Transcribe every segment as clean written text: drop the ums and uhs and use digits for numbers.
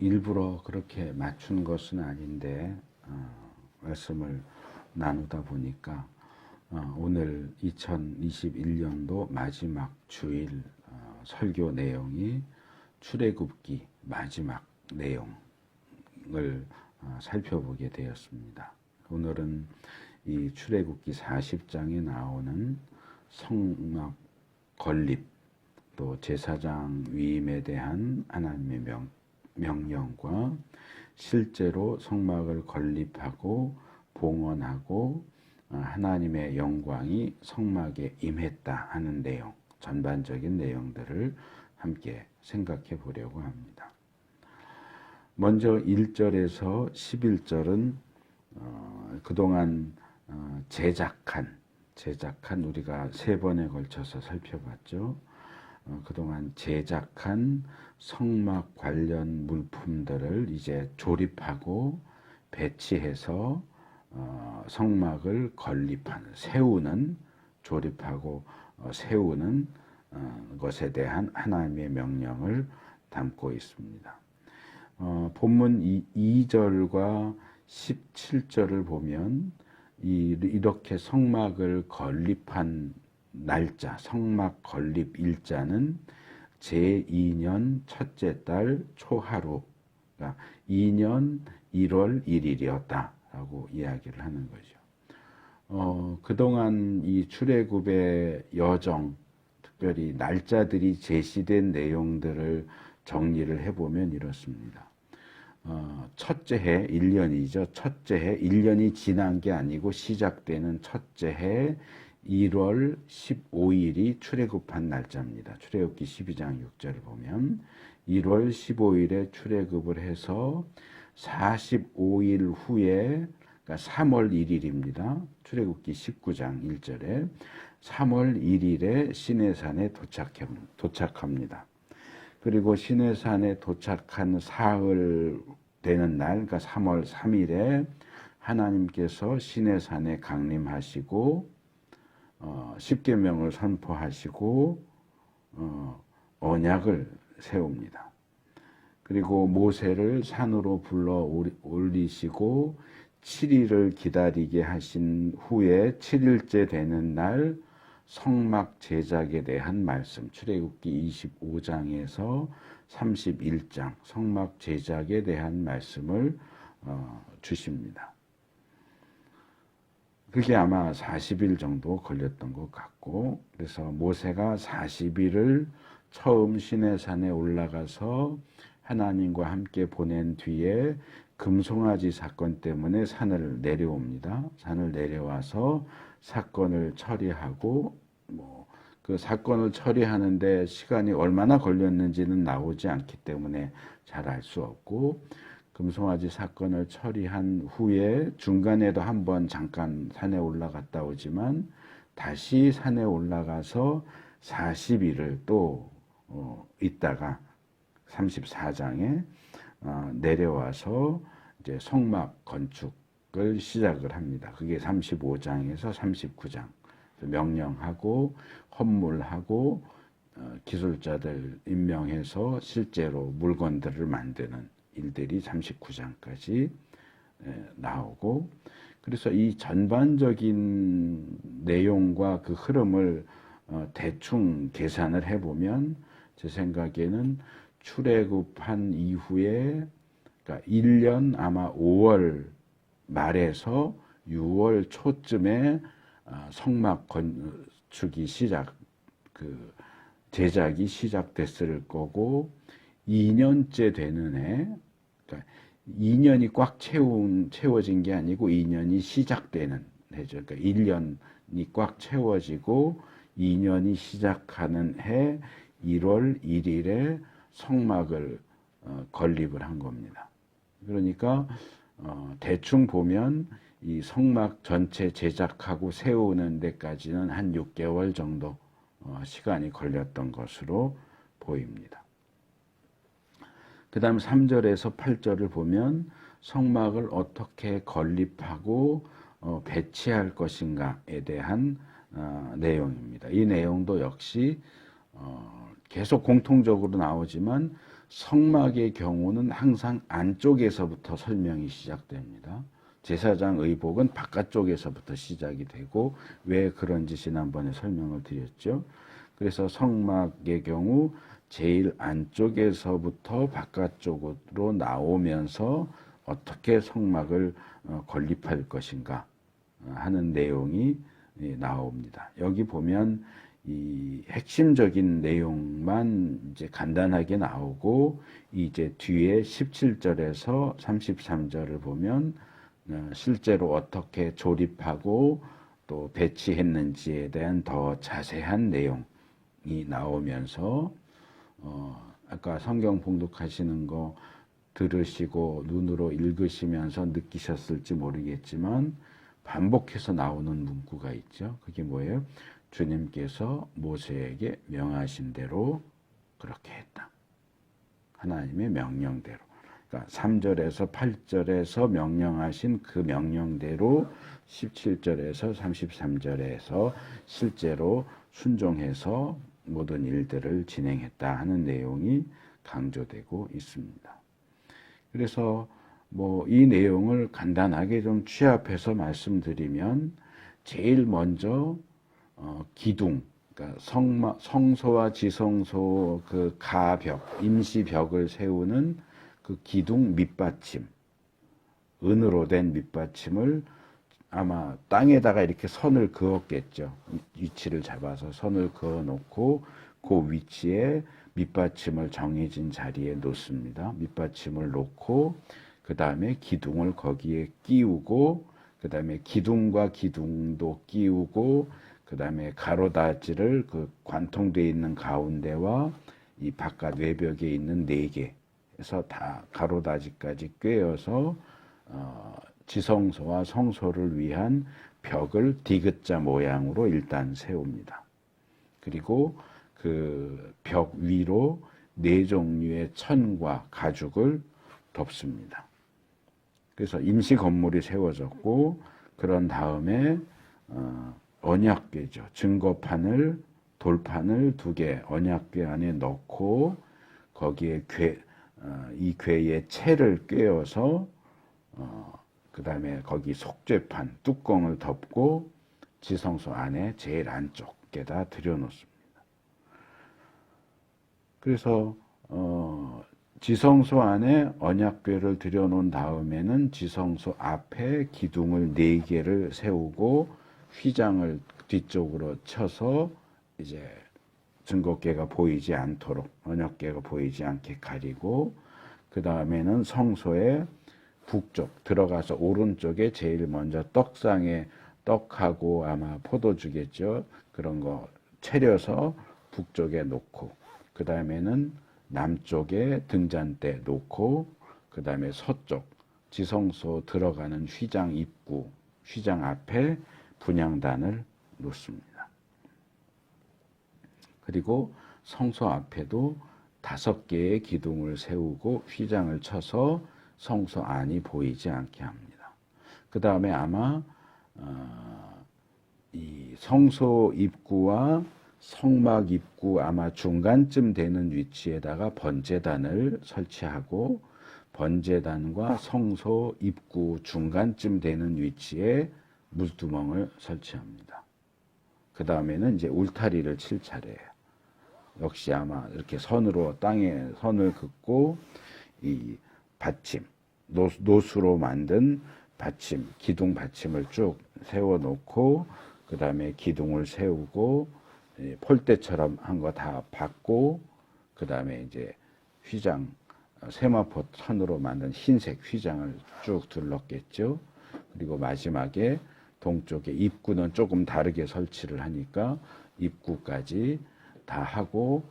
일부러 그렇게 맞춘 것은 아닌데 말씀을 나누다 보니까 오늘 2021년도 마지막 주일 설교 내용이 출애굽기 마지막 내용을 살펴보게 되었습니다. 오늘은 이 출애굽기 40장에 나오는 성막 건립, 또 제사장 위임에 대한 하나님의 명령과 실제로 성막을 건립하고 봉헌하고 하나님의 영광이 성막에 임했다 하는 내용, 전반적인 내용들을 함께 생각해 보려고 합니다. 먼저 1절에서 11절은 그동안 제작한 우리가 3번에 걸쳐서 살펴봤죠. 그동안 제작한 성막 관련 물품들을 이제 조립하고 배치해서 성막을 조립하고 세우는 것에 대한 하나님의 명령을 담고 있습니다. 본문 2절과 17절을 보면 이렇게 성막을 건립한 날짜, 성막 건립 일자는 제2년 첫째 달 초하루, 그러니까 2년 1월 1일이었다라고 이야기를 하는 거죠. 그동안 이 출애굽의 여정, 특별히 날짜들이 제시된 내용들을 정리를 해보면 이렇습니다. 첫째 해 1년이죠. 첫째 해 1년이 지난 게 아니고 시작되는 첫째 해 1월 15일이 출애굽한 날짜입니다. 출애굽기 12장 6절을 보면 1월 15일에 출애굽을 해서 45일 후에, 그러니까 3월 1일입니다. 출애굽기 19장 1절에 3월 1일에 시내산에 도착합니다. 그리고 시내산에 도착한 사흘 되는 날, 그러니까 3월 3일에 하나님께서 시내산에 강림하시고 십계명을 선포하시고 언약을 세웁니다. 그리고 모세를 산으로 불러 올리시고 7일을 기다리게 하신 후에 7일째 되는 날 성막 제작에 대한 말씀, 출애굽기 25장에서 31장 성막 제작에 대한 말씀을 주십니다. 그게 아마 40일 정도 걸렸던 것 같고, 그래서 모세가 40일을 처음 시내산에 올라가서 하나님과 함께 보낸 뒤에 금송아지 사건 때문에 산을 내려옵니다. 산을 내려와서 사건을 처리하고 그 사건을 처리하는데 시간이 얼마나 걸렸는지는 나오지 않기 때문에 잘 알 수 없고, 금송아지 사건을 처리한 후에 중간에도 한번 잠깐 산에 올라갔다 오지만 다시 산에 올라가서 40일을 또 있다가 34장에 내려와서 이제 성막 건축을 시작을 합니다. 그게 35장에서 39장 명령하고 헌물하고 기술자들 임명해서 실제로 물건들을 만드는 일들이 39장까지 나오고, 그래서 이 전반적인 내용과 그 흐름을 대충 계산을 해보면 제 생각에는 출애굽한 이후에, 그러니까 1년 아마 5월 말에서 6월 초쯤에 성막 건축이 제작이 시작됐을 거고, 2년째 되는 해, 그러니까 2년이 꽉 채워진 게 아니고 2년이 시작되는 해죠. 그러니까 1년이 꽉 채워지고 2년이 시작하는 해 1월 1일에 성막을 건립을 한 겁니다. 그러니까 대충 보면 이 성막 전체 제작하고 세우는 데까지는 한 6개월 정도 시간이 걸렸던 것으로 보입니다. 그 다음 3절에서 8절을 보면 성막을 어떻게 건립하고 배치할 것인가에 대한 내용입니다. 이 내용도 역시 계속 공통적으로 나오지만 성막의 경우는 항상 안쪽에서부터 설명이 시작됩니다. 제사장 의복은 바깥쪽에서부터 시작이 되고, 왜 그런지 지난번에 설명을 드렸죠. 그래서 성막의 경우 제일 안쪽에서부터 바깥쪽으로 나오면서 어떻게 성막을 건립할 것인가 하는 내용이 나옵니다. 여기 보면 이 핵심적인 내용만 이제 간단하게 나오고, 이제 뒤에 17절에서 33절을 보면 실제로 어떻게 조립하고 또 배치했는지에 대한 더 자세한 내용이 나오면서 아까 성경 봉독하시는 거 들으시고 눈으로 읽으시면서 느끼셨을지 모르겠지만 반복해서 나오는 문구가 있죠. 그게 뭐예요? 주님께서 모세에게 명하신 대로 그렇게 했다. 하나님의 명령대로. 그러니까 3절에서 8절에서 명령하신 그 명령대로 17절에서 33절에서 실제로 순종해서 모든 일들을 진행했다 하는 내용이 강조되고 있습니다. 그래서 뭐 이 내용을 간단하게 좀 취합해서 말씀드리면, 제일 먼저 기둥, 그러니까 성소와 지성소 그 가벽, 임시벽을 세우는 그 기둥 밑받침, 은으로 된 밑받침을 아마 땅에다가 이렇게 선을 그었겠죠. 위치를 잡아서 선을 그어 놓고 그 위치에 밑받침을 정해진 자리에 놓습니다. 밑받침을 놓고 그 다음에 기둥을 거기에 끼우고, 그 다음에 기둥과 기둥도 끼우고, 그 다음에 가로다지를 그 관통되어 있는 가운데와 이 바깥 외벽에 있는 4개에서 다 가로다지까지 꿰어서 지성소와 성소를 위한 벽을 디귿자 모양으로 일단 세웁니다. 그리고 그 벽 위로 4종류의 천과 가죽을 덮습니다. 그래서 임시 건물이 세워졌고, 그런 다음에 언약궤죠. 증거판을, 돌판을 2개 언약궤 안에 넣고 거기에 이 궤에 채를 꿰어서 그 다음에 거기 속죄판 뚜껑을 덮고 지성소 안에 제일 안쪽에다 들여놓습니다. 그래서 지성소 안에 언약궤를 들여놓은 다음에는 지성소 앞에 기둥을 4개를 세우고 휘장을 뒤쪽으로 쳐서 이제 증거궤가 보이지 않도록, 언약궤가 보이지 않게 가리고, 그 다음에는 성소의 북쪽 들어가서 오른쪽에 제일 먼저 떡상에 떡하고 아마 포도주겠죠. 그런 거 차려서 북쪽에 놓고, 그 다음에는 남쪽에 등잔대 놓고, 그 다음에 서쪽 지성소 들어가는 휘장 입구, 휘장 앞에 분향단을 놓습니다. 그리고 성소 앞에도 5개의 기둥을 세우고 휘장을 쳐서 성소 안이 보이지 않게 합니다. 그 다음에 아마 이 성소 입구와 성막 입구 아마 중간쯤 되는 위치에다가 번제단을 설치하고, 번제단과 성소 입구 중간쯤 되는 위치에 물두멍을 설치합니다. 그 다음에는 이제 울타리를 칠 차례예요. 역시 아마 이렇게 선으로 땅에 선을 긋고 이 받침, 노수로 만든 받침, 기둥 받침을 쭉 세워놓고, 그 다음에 기둥을 세우고 폴대처럼 한 거 다 받고, 그 다음에 이제 휘장, 세마포 천으로 만든 흰색 휘장을 쭉 둘렀겠죠. 그리고 마지막에 동쪽에 입구는 조금 다르게 설치를 하니까 입구까지 다 하고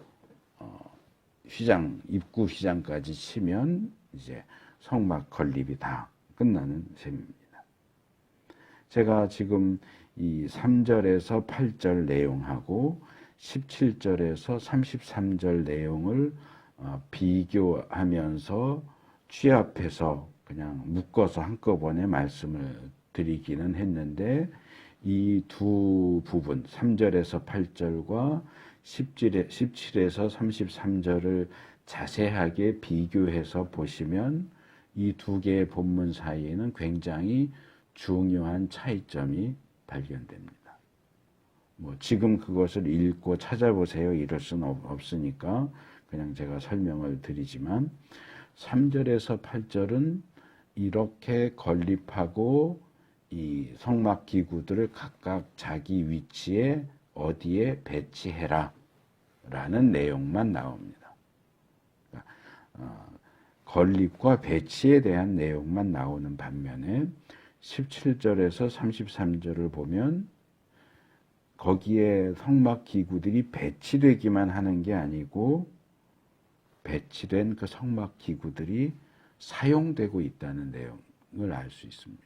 휘장, 입구 휘장까지 치면 이제 성막 건립이 다 끝나는 셈입니다. 제가 지금 이 3절에서 8절 내용하고 17절에서 33절 내용을 비교하면서 취합해서 그냥 묶어서 한꺼번에 말씀을 드리기는 했는데, 이 두 부분 3절에서 8절과 17에서 33절을 자세하게 비교해서 보시면 이 두 개의 본문 사이에는 굉장히 중요한 차이점이 발견됩니다. 뭐 지금 그것을 읽고 찾아보세요 이럴 수는 없으니까 그냥 제가 설명을 드리지만 3절에서 8절은 이렇게 건립하고 이 성막 기구들을 각각 자기 위치에 어디에 배치해라 라는 내용만 나옵니다. 그러니까 건립과 배치에 대한 내용만 나오는 반면에 17절에서 33절을 보면 거기에 성막 기구들이 배치되기만 하는 게 아니고 배치된 그 성막 기구들이 사용되고 있다는 내용을 알 수 있습니다.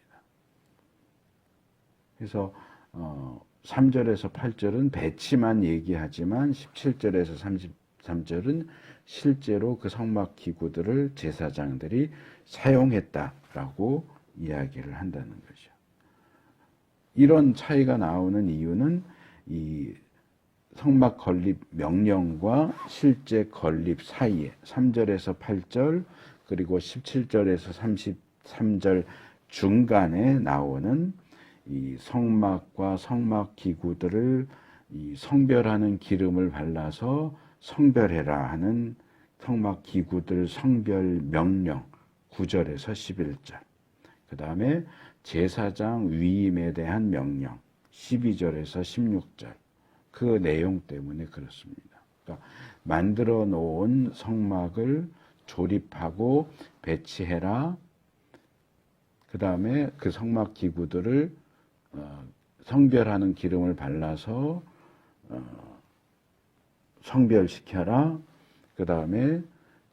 그래서 3절에서 8절은 배치만 얘기하지만 17절에서 33절은 실제로 그 성막 기구들을 제사장들이 사용했다라고 이야기를 한다는 거죠. 이런 차이가 나오는 이유는 이 성막 건립 명령과 실제 건립 사이에 3절에서 8절 그리고 17절에서 33절 중간에 나오는 이 성막과 성막 기구들을 이 성별하는 기름을 발라서 성별해라 하는 성막 기구들 성별 명령 9절에서 11절 그 다음에 제사장 위임에 대한 명령 12절에서 16절 그 내용 때문에 그렇습니다. 그러니까 만들어 놓은 성막을 조립하고 배치해라. 그 다음에 그 성막 기구들을 성별하는 기름을 발라서 성별시켜라. 그 다음에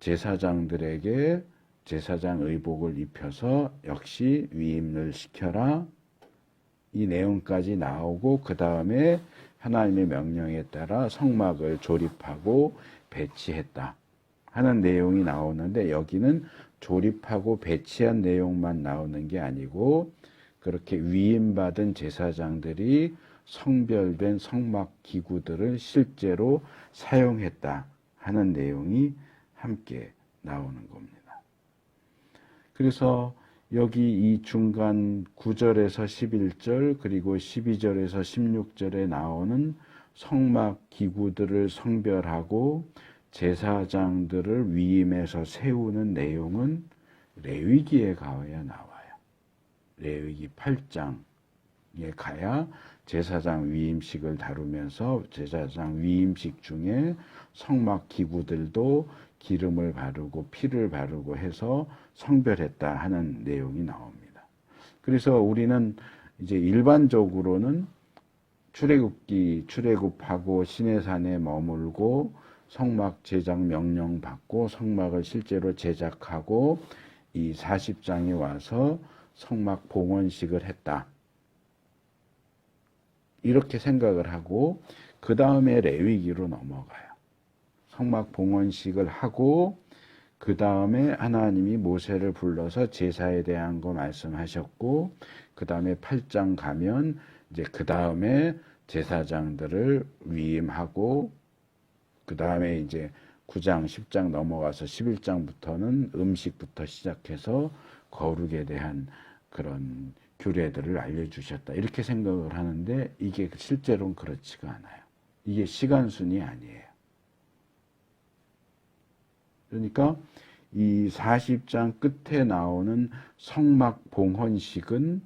제사장들에게 제사장 의복을 입혀서 역시 위임을 시켜라. 이 내용까지 나오고 그 다음에 하나님의 명령에 따라 성막을 조립하고 배치했다 하는 내용이 나오는데 여기는 조립하고 배치한 내용만 나오는 게 아니고 그렇게 위임받은 제사장들이 성별된 성막 기구들을 실제로 사용했다 하는 내용이 함께 나오는 겁니다. 그래서 여기 이 중간 9절에서 11절 그리고 12절에서 16절에 나오는 성막 기구들을 성별하고 제사장들을 위임해서 세우는 내용은 레위기에 가야 나와요. 레위기 8장에 가야 제사장 위임식을 다루면서 제사장 위임식 중에 성막 기구들도 기름을 바르고 피를 바르고 해서 성별했다 하는 내용이 나옵니다. 그래서 우리는 이제 일반적으로는 출애굽하고 시내산에 머물고 성막 제작 명령 받고 성막을 실제로 제작하고 이 40장에 와서 성막 봉헌식을 했다. 이렇게 생각을 하고 그 다음에 레위기로 넘어가요. 성막 봉헌식을 하고 그 다음에 하나님이 모세를 불러서 제사에 대한 거 말씀하셨고 그 다음에 8장 가면 이제 그 다음에 제사장들을 위임하고 그 다음에 이제 9장, 10장 넘어가서 11장부터는 음식부터 시작해서 거룩에 대한 그런 규례들을 알려주셨다. 이렇게 생각을 하는데 이게 실제로는 그렇지가 않아요. 이게 시간순이 아니에요. 그러니까 이 40장 끝에 나오는 성막 봉헌식은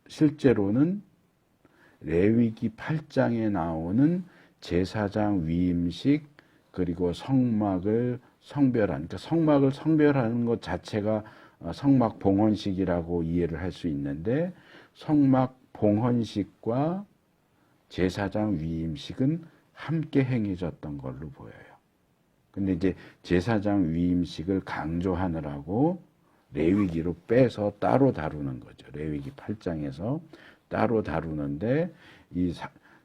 실제로는 레위기 8장에 나오는 제사장 위임식 그리고 성막을 성별한 그러니까 성막을 성별하는 것 자체가 성막 봉헌식이라고 이해를 할 수 있는데 성막 봉헌식과 제사장 위임식은 함께 행해졌던 걸로 보여요. 근데 이제 제사장 위임식을 강조하느라고 레위기로 빼서 따로 다루는 거죠. 레위기 8장에서 따로 다루는데 이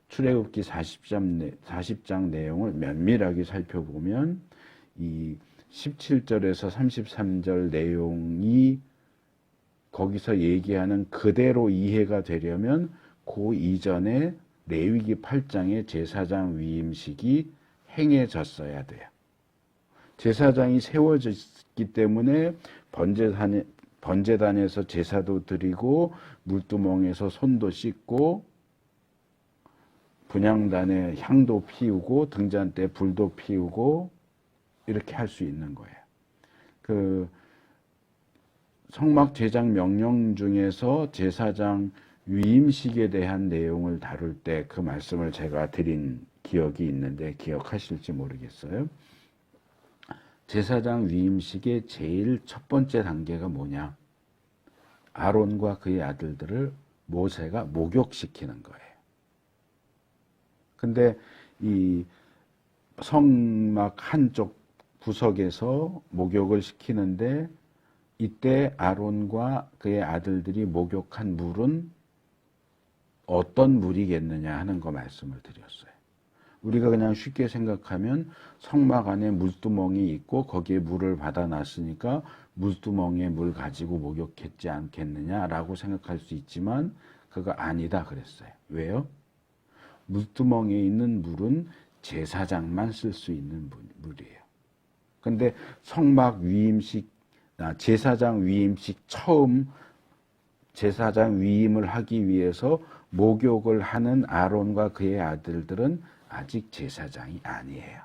출애굽기 40장 내용을 면밀하게 살펴보면 이 17절에서 33절 내용이 거기서 얘기하는 그대로 이해가 되려면 그 이전에 레위기 8장의 제사장 위임식이 행해졌어야 돼요. 제사장이 세워졌기 때문에 번제단에서 제사도 드리고 물두멍에서 손도 씻고 분향단에 향도 피우고 등잔 때 불도 피우고 이렇게 할 수 있는 거예요. 그 성막 제작 명령 중에서 제사장 위임식에 대한 내용을 다룰 때 그 말씀을 제가 드린 기억이 있는데 기억하실지 모르겠어요. 제사장 위임식의 제일 첫 번째 단계가 뭐냐? 아론과 그의 아들들을 모세가 목욕시키는 거예요. 근데 이 성막 한쪽 구석에서 목욕을 시키는데 이때 아론과 그의 아들들이 목욕한 물은 어떤 물이겠느냐 하는 거 말씀을 드렸어요. 우리가 그냥 쉽게 생각하면 성막 안에 물두멍이 있고 거기에 물을 받아놨으니까 물두멍에 물 가지고 목욕했지 않겠느냐라고 생각할 수 있지만 그거 아니다 그랬어요. 왜요? 물두멍에 있는 물은 제사장만 쓸 수 있는 물이에요. 근데 성막 위임식, 제사장 위임식 처음 제사장 위임을 하기 위해서 목욕을 하는 아론과 그의 아들들은 아직 제사장이 아니에요.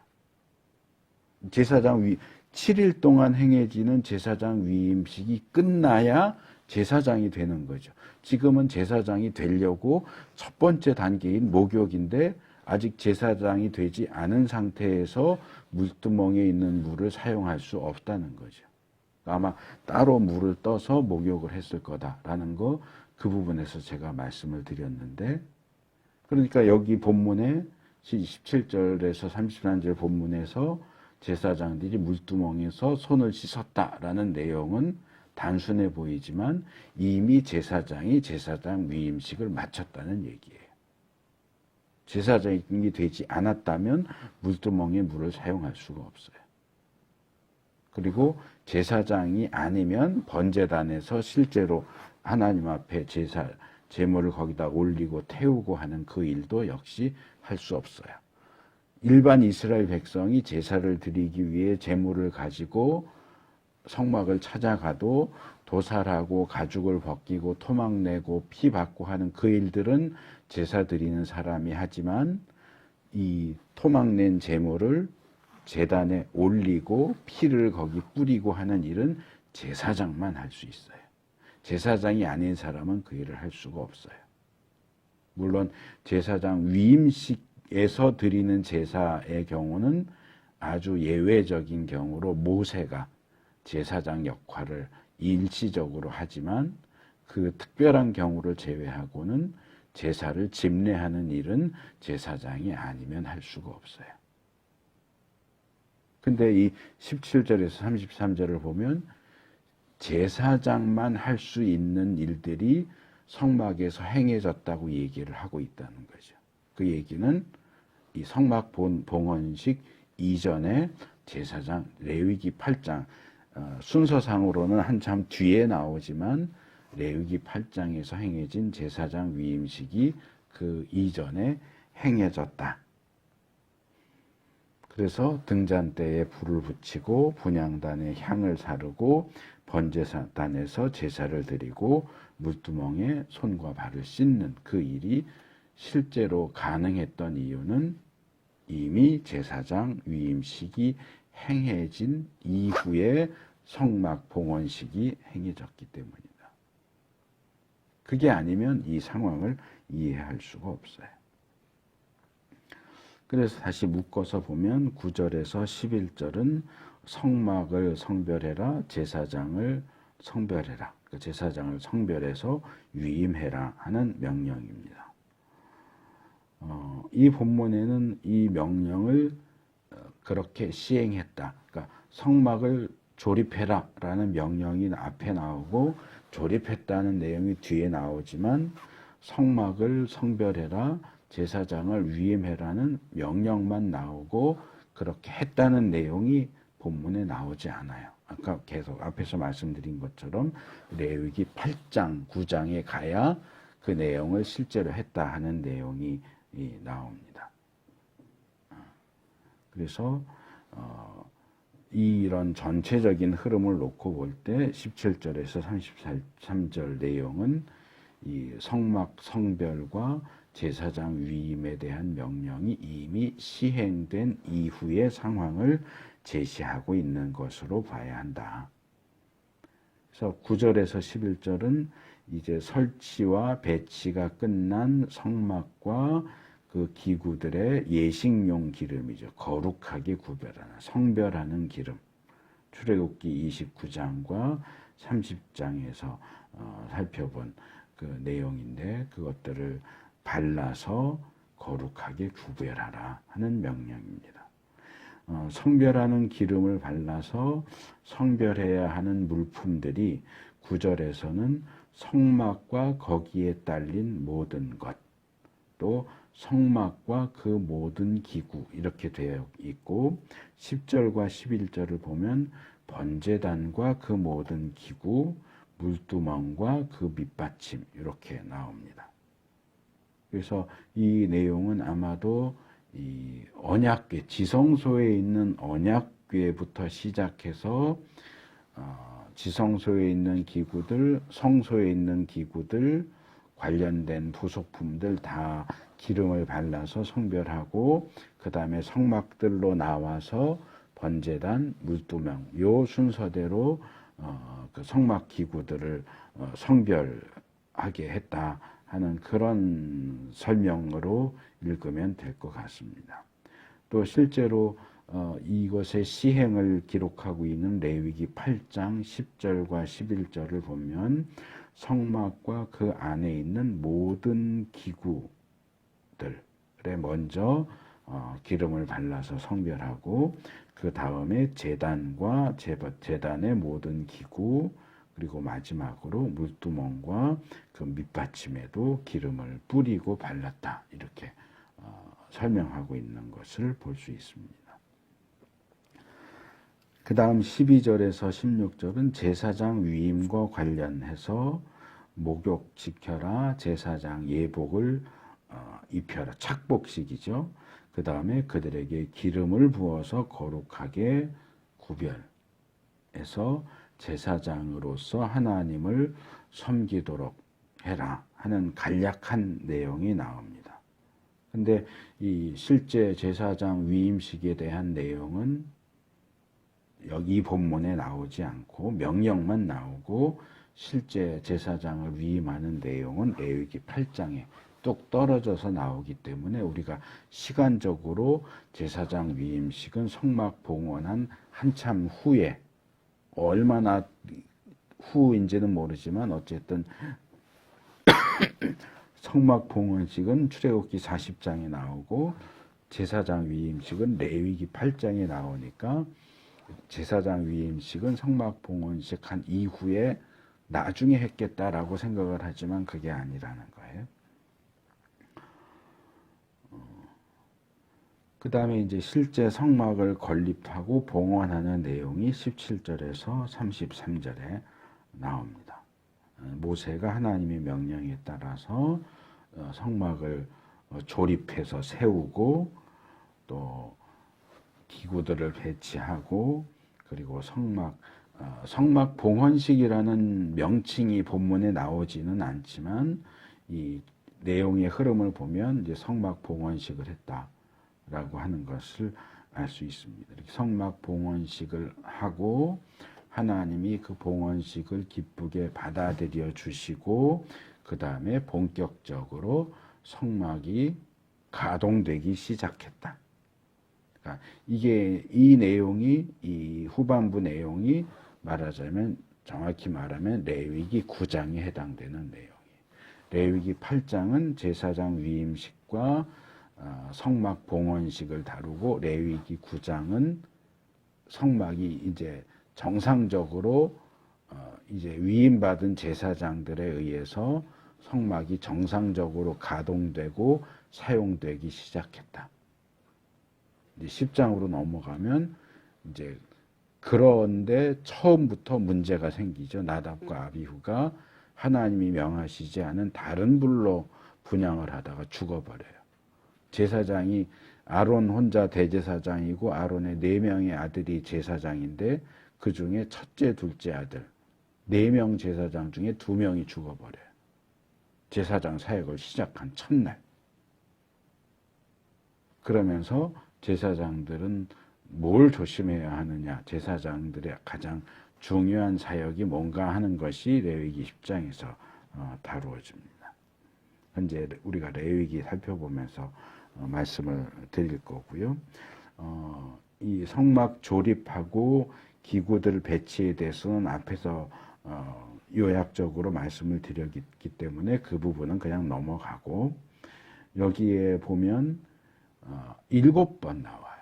제사장 7일 동안 행해지는 제사장 위임식이 끝나야 제사장이 되는 거죠. 지금은 제사장이 되려고 첫 번째 단계인 목욕인데 아직 제사장이 되지 않은 상태에서 물두멍에 있는 물을 사용할 수 없다는 거죠. 아마 따로 물을 떠서 목욕을 했을 거다라는 거 그 부분에서 제가 말씀을 드렸는데, 그러니까 여기 본문에 17절에서 33절 본문에서 제사장들이 물두멍에서 손을 씻었다라는 내용은 단순해 보이지만 이미 제사장이 제사장 위임식을 마쳤다는 얘기예요. 제사장이 되지 않았다면 물두멍에 물을 사용할 수가 없어요. 그리고 제사장이 아니면 번제단에서 실제로 하나님 앞에 제물을 거기다 올리고 태우고 하는 그 일도 역시 할 수 없어요. 일반 이스라엘 백성이 제사를 드리기 위해 제물을 가지고 성막을 찾아가도 도살하고 가죽을 벗기고 토막내고 피 받고 하는 그 일들은 제사 드리는 사람이 하지만 이 토막낸 제물을 제단에 올리고 피를 거기 뿌리고 하는 일은 제사장만 할 수 있어요. 제사장이 아닌 사람은 그 일을 할 수가 없어요. 물론 제사장 위임식에서 드리는 제사의 경우는 아주 예외적인 경우로 모세가 제사장 역할을 일시적으로 하지만 그 특별한 경우를 제외하고는 제사를 집례하는 일은 제사장이 아니면 할 수가 없어요. 근데 이 17절에서 33절을 보면 제사장만 할 수 있는 일들이 성막에서 행해졌다고 얘기를 하고 있다는 거죠. 그 얘기는 이 성막 봉헌식 이전에 제사장 레위기 8장 순서상으로는 한참 뒤에 나오지만 레위기 8장에서 행해진 제사장 위임식이 그 이전에 행해졌다. 그래서 등잔대에 불을 붙이고 분향단에 향을 사르고 번제단에서 제사를 드리고 물두멍에 손과 발을 씻는 그 일이 실제로 가능했던 이유는 이미 제사장 위임식이 행해진 이후에 성막 봉헌식이 행해졌기 때문이다. 그게 아니면 이 상황을 이해할 수가 없어요. 그래서 다시 묶어서 보면 9절에서 11절은 성막을 성별해라, 제사장을 성별해라. 그 제사장을 성별해서 위임해라 하는 명령입니다. 이 본문에는 이 명령을 그렇게 시행했다. 그러니까 성막을 조립해라 라는 명령이 앞에 나오고 조립했다는 내용이 뒤에 나오지만 성막을 성별해라, 제사장을 위임해라는 명령만 나오고 그렇게 했다는 내용이 본문에 나오지 않아요. 아까 계속 앞에서 말씀드린 것처럼 레위기 8장, 9장에 가야 그 내용을 실제로 했다 하는 내용이 나옵니다. 그래서 이런 전체적인 흐름을 놓고 볼 때 17절에서 33절 내용은 이 성막 성별과 제사장 위임에 대한 명령이 이미 시행된 이후의 상황을 제시하고 있는 것으로 봐야 한다. 그래서 9절에서 11절은 이제 설치와 배치가 끝난 성막과 그 기구들의 예식용 기름이죠. 거룩하게 구별하는, 성별하는 기름. 출애굽기 29장과 30장에서 살펴본 그 내용인데 그것들을 발라서 거룩하게 구별하라 하는 명령입니다. 성별하는 기름을 발라서 성별해야 하는 물품들이 9절에서는 성막과 거기에 딸린 모든 것, 또 성막과 그 모든 기구 이렇게 되어 있고 10절과 11절을 보면 번제단과 그 모든 기구, 물두멍과 그 밑받침 이렇게 나옵니다. 그래서 이 내용은 아마도 이 언약궤, 지성소에 있는 언약궤부터 시작해서 지성소에 있는 기구들, 성소에 있는 기구들, 관련된 부속품들 다 기름을 발라서 성별하고 그 다음에 성막들로 나와서 번제단, 물두멍 요 순서대로 그 성막 기구들을 성별하게 했다 하는 그런 설명으로 읽으면 될 것 같습니다. 또 실제로 이것의 시행을 기록하고 있는 레위기 8장 10절과 11절을 보면 성막과 그 안에 있는 모든 기구들에 먼저 기름을 발라서 성별하고 그 다음에 제단과 제단의 모든 기구 그리고 마지막으로 물두멍과 그 밑받침에도 기름을 뿌리고 발랐다 이렇게 설명하고 있는 것을 볼 수 있습니다. 그 다음 12절에서 16절은 제사장 위임과 관련해서 목욕 지켜라, 제사장 예복을 입혀라, 착복식이죠. 그 다음에 그들에게 기름을 부어서 거룩하게 구별해서 제사장으로서 하나님을 섬기도록 해라 하는 간략한 내용이 나옵니다. 근데 이 실제 제사장 위임식에 대한 내용은 여기 본문에 나오지 않고 명령만 나오고 실제 제사장을 위임하는 내용은 레위기 8장에 뚝 떨어져서 나오기 때문에 우리가 시간적으로 제사장 위임식은 성막 봉헌한 한참 후에 얼마나 후인지는 모르지만 어쨌든 성막 봉헌식은 출애굽기 40장에 나오고 제사장 위임식은 레위기 8장에 나오니까 제사장 위임식은 성막 봉헌식 한 이후에 나중에 했겠다라고 생각을 하지만 그게 아니라는 거예요. 그 다음에 이제 실제 성막을 건립하고 봉헌하는 내용이 17절에서 33절에 나옵니다. 모세가 하나님의 명령에 따라서 성막을 조립해서 세우고 또 기구들을 배치하고 그리고 성막 봉헌식이라는 명칭이 본문에 나오지는 않지만 이 내용의 흐름을 보면 이제 성막 봉헌식을 했다라고 하는 것을 알 수 있습니다. 이렇게 성막 봉헌식을 하고 하나님이 그 봉헌식을 기쁘게 받아들여 주시고 그 다음에 본격적으로 성막이 가동되기 시작했다. 그러니까 이 내용이 이 후반부 내용이 말하자면 정확히 말하면 레위기 9장에 해당되는 내용이에요. 레위기 8장은 제사장 위임식과 성막 봉헌식을 다루고 레위기 9장은 성막이 이제 정상적으로 이제 위임받은 제사장들에 의해서 성막이 정상적으로 가동되고 사용되기 시작했다. 이제 10장으로 넘어가면 이제 그런데 처음부터 문제가 생기죠. 나답과 아비후가 하나님이 명하시지 않은 다른 불로 분향을 하다가 죽어버려요. 제사장이 아론 혼자 대제사장이고 아론의 4명의 아들이 제사장인데 그 중에 첫째, 둘째 아들 4명 제사장 중에 2명이 죽어버려요. 제사장 사역을 시작한 첫날. 그러면서 제사장들은 뭘 조심해야 하느냐. 제사장들의 가장 중요한 사역이 뭔가 하는 것이 레위기 10장에서 다루어집니다. 현재 우리가 레위기 살펴보면서 말씀을 드릴 거고요. 이 성막 조립하고 기구들 배치에 대해서는 앞에서 요약적으로 말씀을 드렸기 때문에 그 부분은 그냥 넘어가고 여기에 보면 7번 나와요.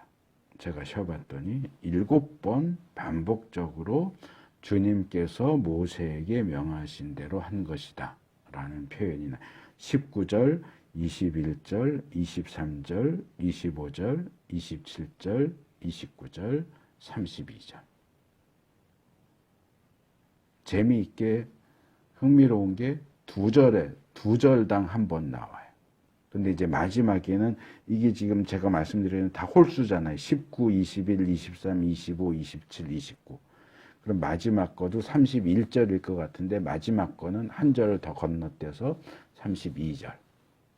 제가 쉬어봤더니 7번 반복적으로 주님께서 모세에게 명하신 대로 한 것이다 라는 표현이 나요. 19절, 21절, 23절, 25절, 27절, 29절, 32절. 재미있게 흥미로운 게 2절당 한 번 나와요. 근데 이제 마지막에는 이게 지금 제가 말씀드리는 다 홀수잖아요. 19, 21, 23, 25, 27, 29. 그럼 마지막 거도 31절일 것 같은데 마지막 거는 한 절을 더 건너뛰어서 32절.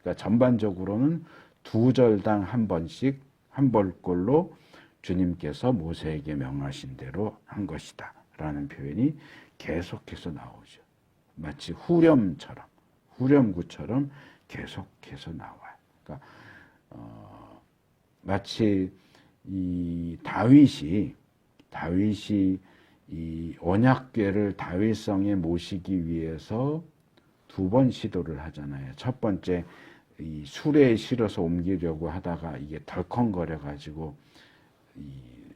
그러니까 전반적으로는 2절당 한 번씩 한 벌꼴로 주님께서 모세에게 명하신 대로 한 것이다 라는 표현이 계속해서 나오죠. 마치 후렴구처럼 계속해서 나와요. 그러니까 마치 이 다윗이 이 언약궤를 다윗성에 모시기 위해서 2번 시도를 하잖아요. 첫 번째 이 수레에 실어서 옮기려고 하다가 이게 덜컹거려 가지고 이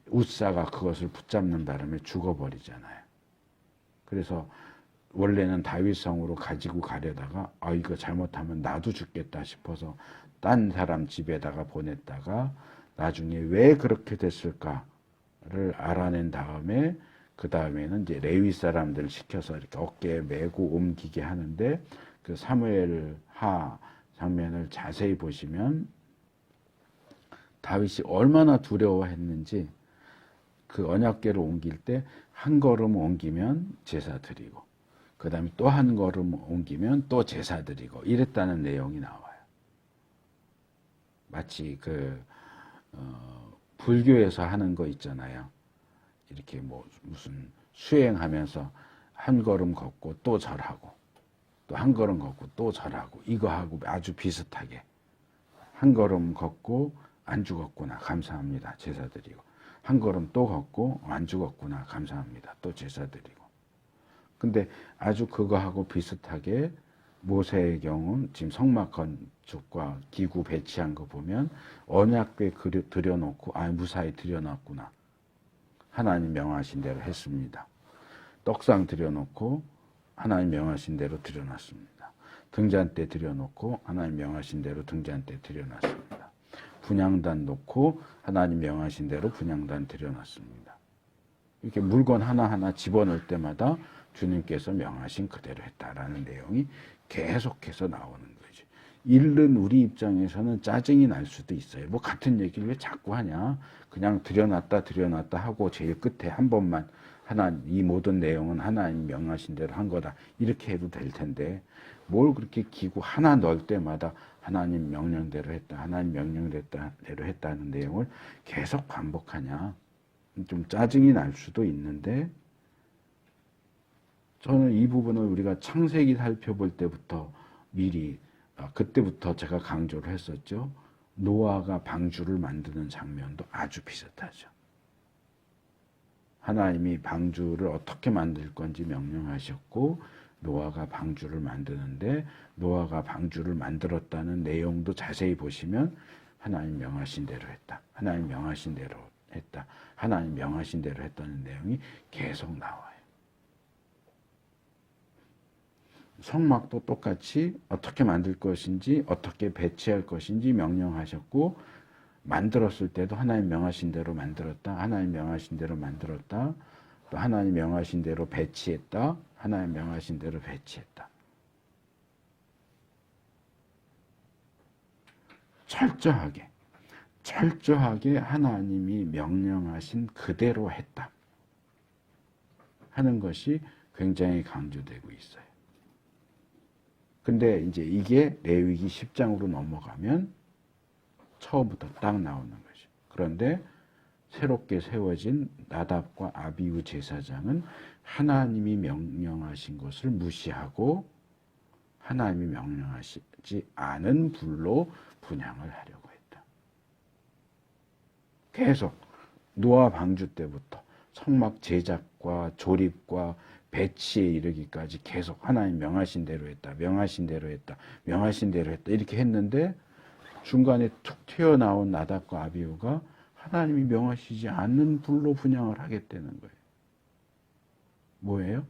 웃사가 그것을 붙잡는 바람에 죽어버리잖아요. 그래서 원래는 다윗성으로 가지고 가려다가 이거 잘못하면 나도 죽겠다 싶어서 딴 사람 집에다가 보냈다가 나중에 왜 그렇게 됐을까를 알아낸 다음에 그 다음에는 이제 레위 사람들 시켜서 이렇게 어깨에 메고 옮기게 하는데 그 사무엘하 장면을 자세히 보시면 다윗이 얼마나 두려워했는지 그 언약궤를 옮길 때 한 걸음 옮기면 제사 드리고 그 다음에 또 한 걸음 옮기면 또 제사 드리고 이랬다는 내용이 나와요. 마치 불교에서 하는 거 있잖아요. 이렇게 뭐 무슨 수행하면서 한 걸음 걷고 또 절하고 또 한 걸음 걷고 또 절하고 이거하고 아주 비슷하게 한 걸음 걷고 안 죽었구나 감사합니다 제사 드리고 한 걸음 또 걷고 안 죽었구나 감사합니다 또 제사 드리고 근데 아주 그거하고 비슷하게 모세의 경우는 지금 성막 건축과 기구 배치한 거 보면 언약궤 들여놓고 무사히 들여놨구나 하나님 명하신 대로 했습니다. 떡상 들여놓고 하나님 명하신 대로 들여놨습니다. 등잔대 들여놓고 하나님 명하신 대로 등잔대 들여놨습니다. 분향단 놓고 하나님 명하신 대로 분향단 들여놨습니다. 이렇게 물건 하나하나 집어넣을 때마다 주님께서 명하신 그대로 했다라는 내용이 계속해서 나오는 거죠. 읽는 우리 입장에서는 짜증이 날 수도 있어요. 뭐 같은 얘기를 왜 자꾸 하냐. 그냥 들여놨다 하고 제일 끝에 한 번만 이 모든 내용은 하나님 명하신 대로 한 거다. 이렇게 해도 될 텐데 뭘 그렇게 기구 하나 넣을 때마다 하나님 명령대로 했다. 하나님 명령대로 했다는 내용을 계속 반복하냐. 좀 짜증이 날 수도 있는데 저는 이 부분을 우리가 창세기 살펴볼 때부터 그때부터 제가 강조를 했었죠. 노아가 방주를 만드는 장면도 아주 비슷하죠. 하나님이 방주를 어떻게 만들 건지 명령하셨고 노아가 방주를 만드는데 노아가 방주를 만들었다는 내용도 자세히 보시면 하나님 명하신 대로 했다. 하나님 명하신 대로 했다. 하나님 명하신 대로 했다는 내용이 계속 나와요. 성막도 똑같이 어떻게 만들 것인지 어떻게 배치할 것인지 명령하셨고 만들었을 때도 하나님 명하신 대로 만들었다. 하나님 명하신 대로 만들었다. 또 하나님 명하신 대로 배치했다. 하나님 명하신 대로 배치했다. 철저하게 하나님이 명령하신 그대로 했다 하는 것이 굉장히 강조되고 있어요. 근데 이제 이게 레위기 10장으로 넘어가면 처음부터 딱 나오는 거죠. 그런데 새롭게 세워진 나답과 아비후 제사장은 하나님이 명령하신 것을 무시하고 하나님이 명령하시지 않은 불로 분향을 하려고 했다. 계속 노아 방주 때부터 성막 제작과 조립과 배치에 이르기까지 계속 하나님 명하신 대로 했다. 이렇게 했는데 중간에 툭 튀어나온 나답과 아비후가 하나님이 명하시지 않는 불로 분향을 하겠다는 거예요. 뭐예요?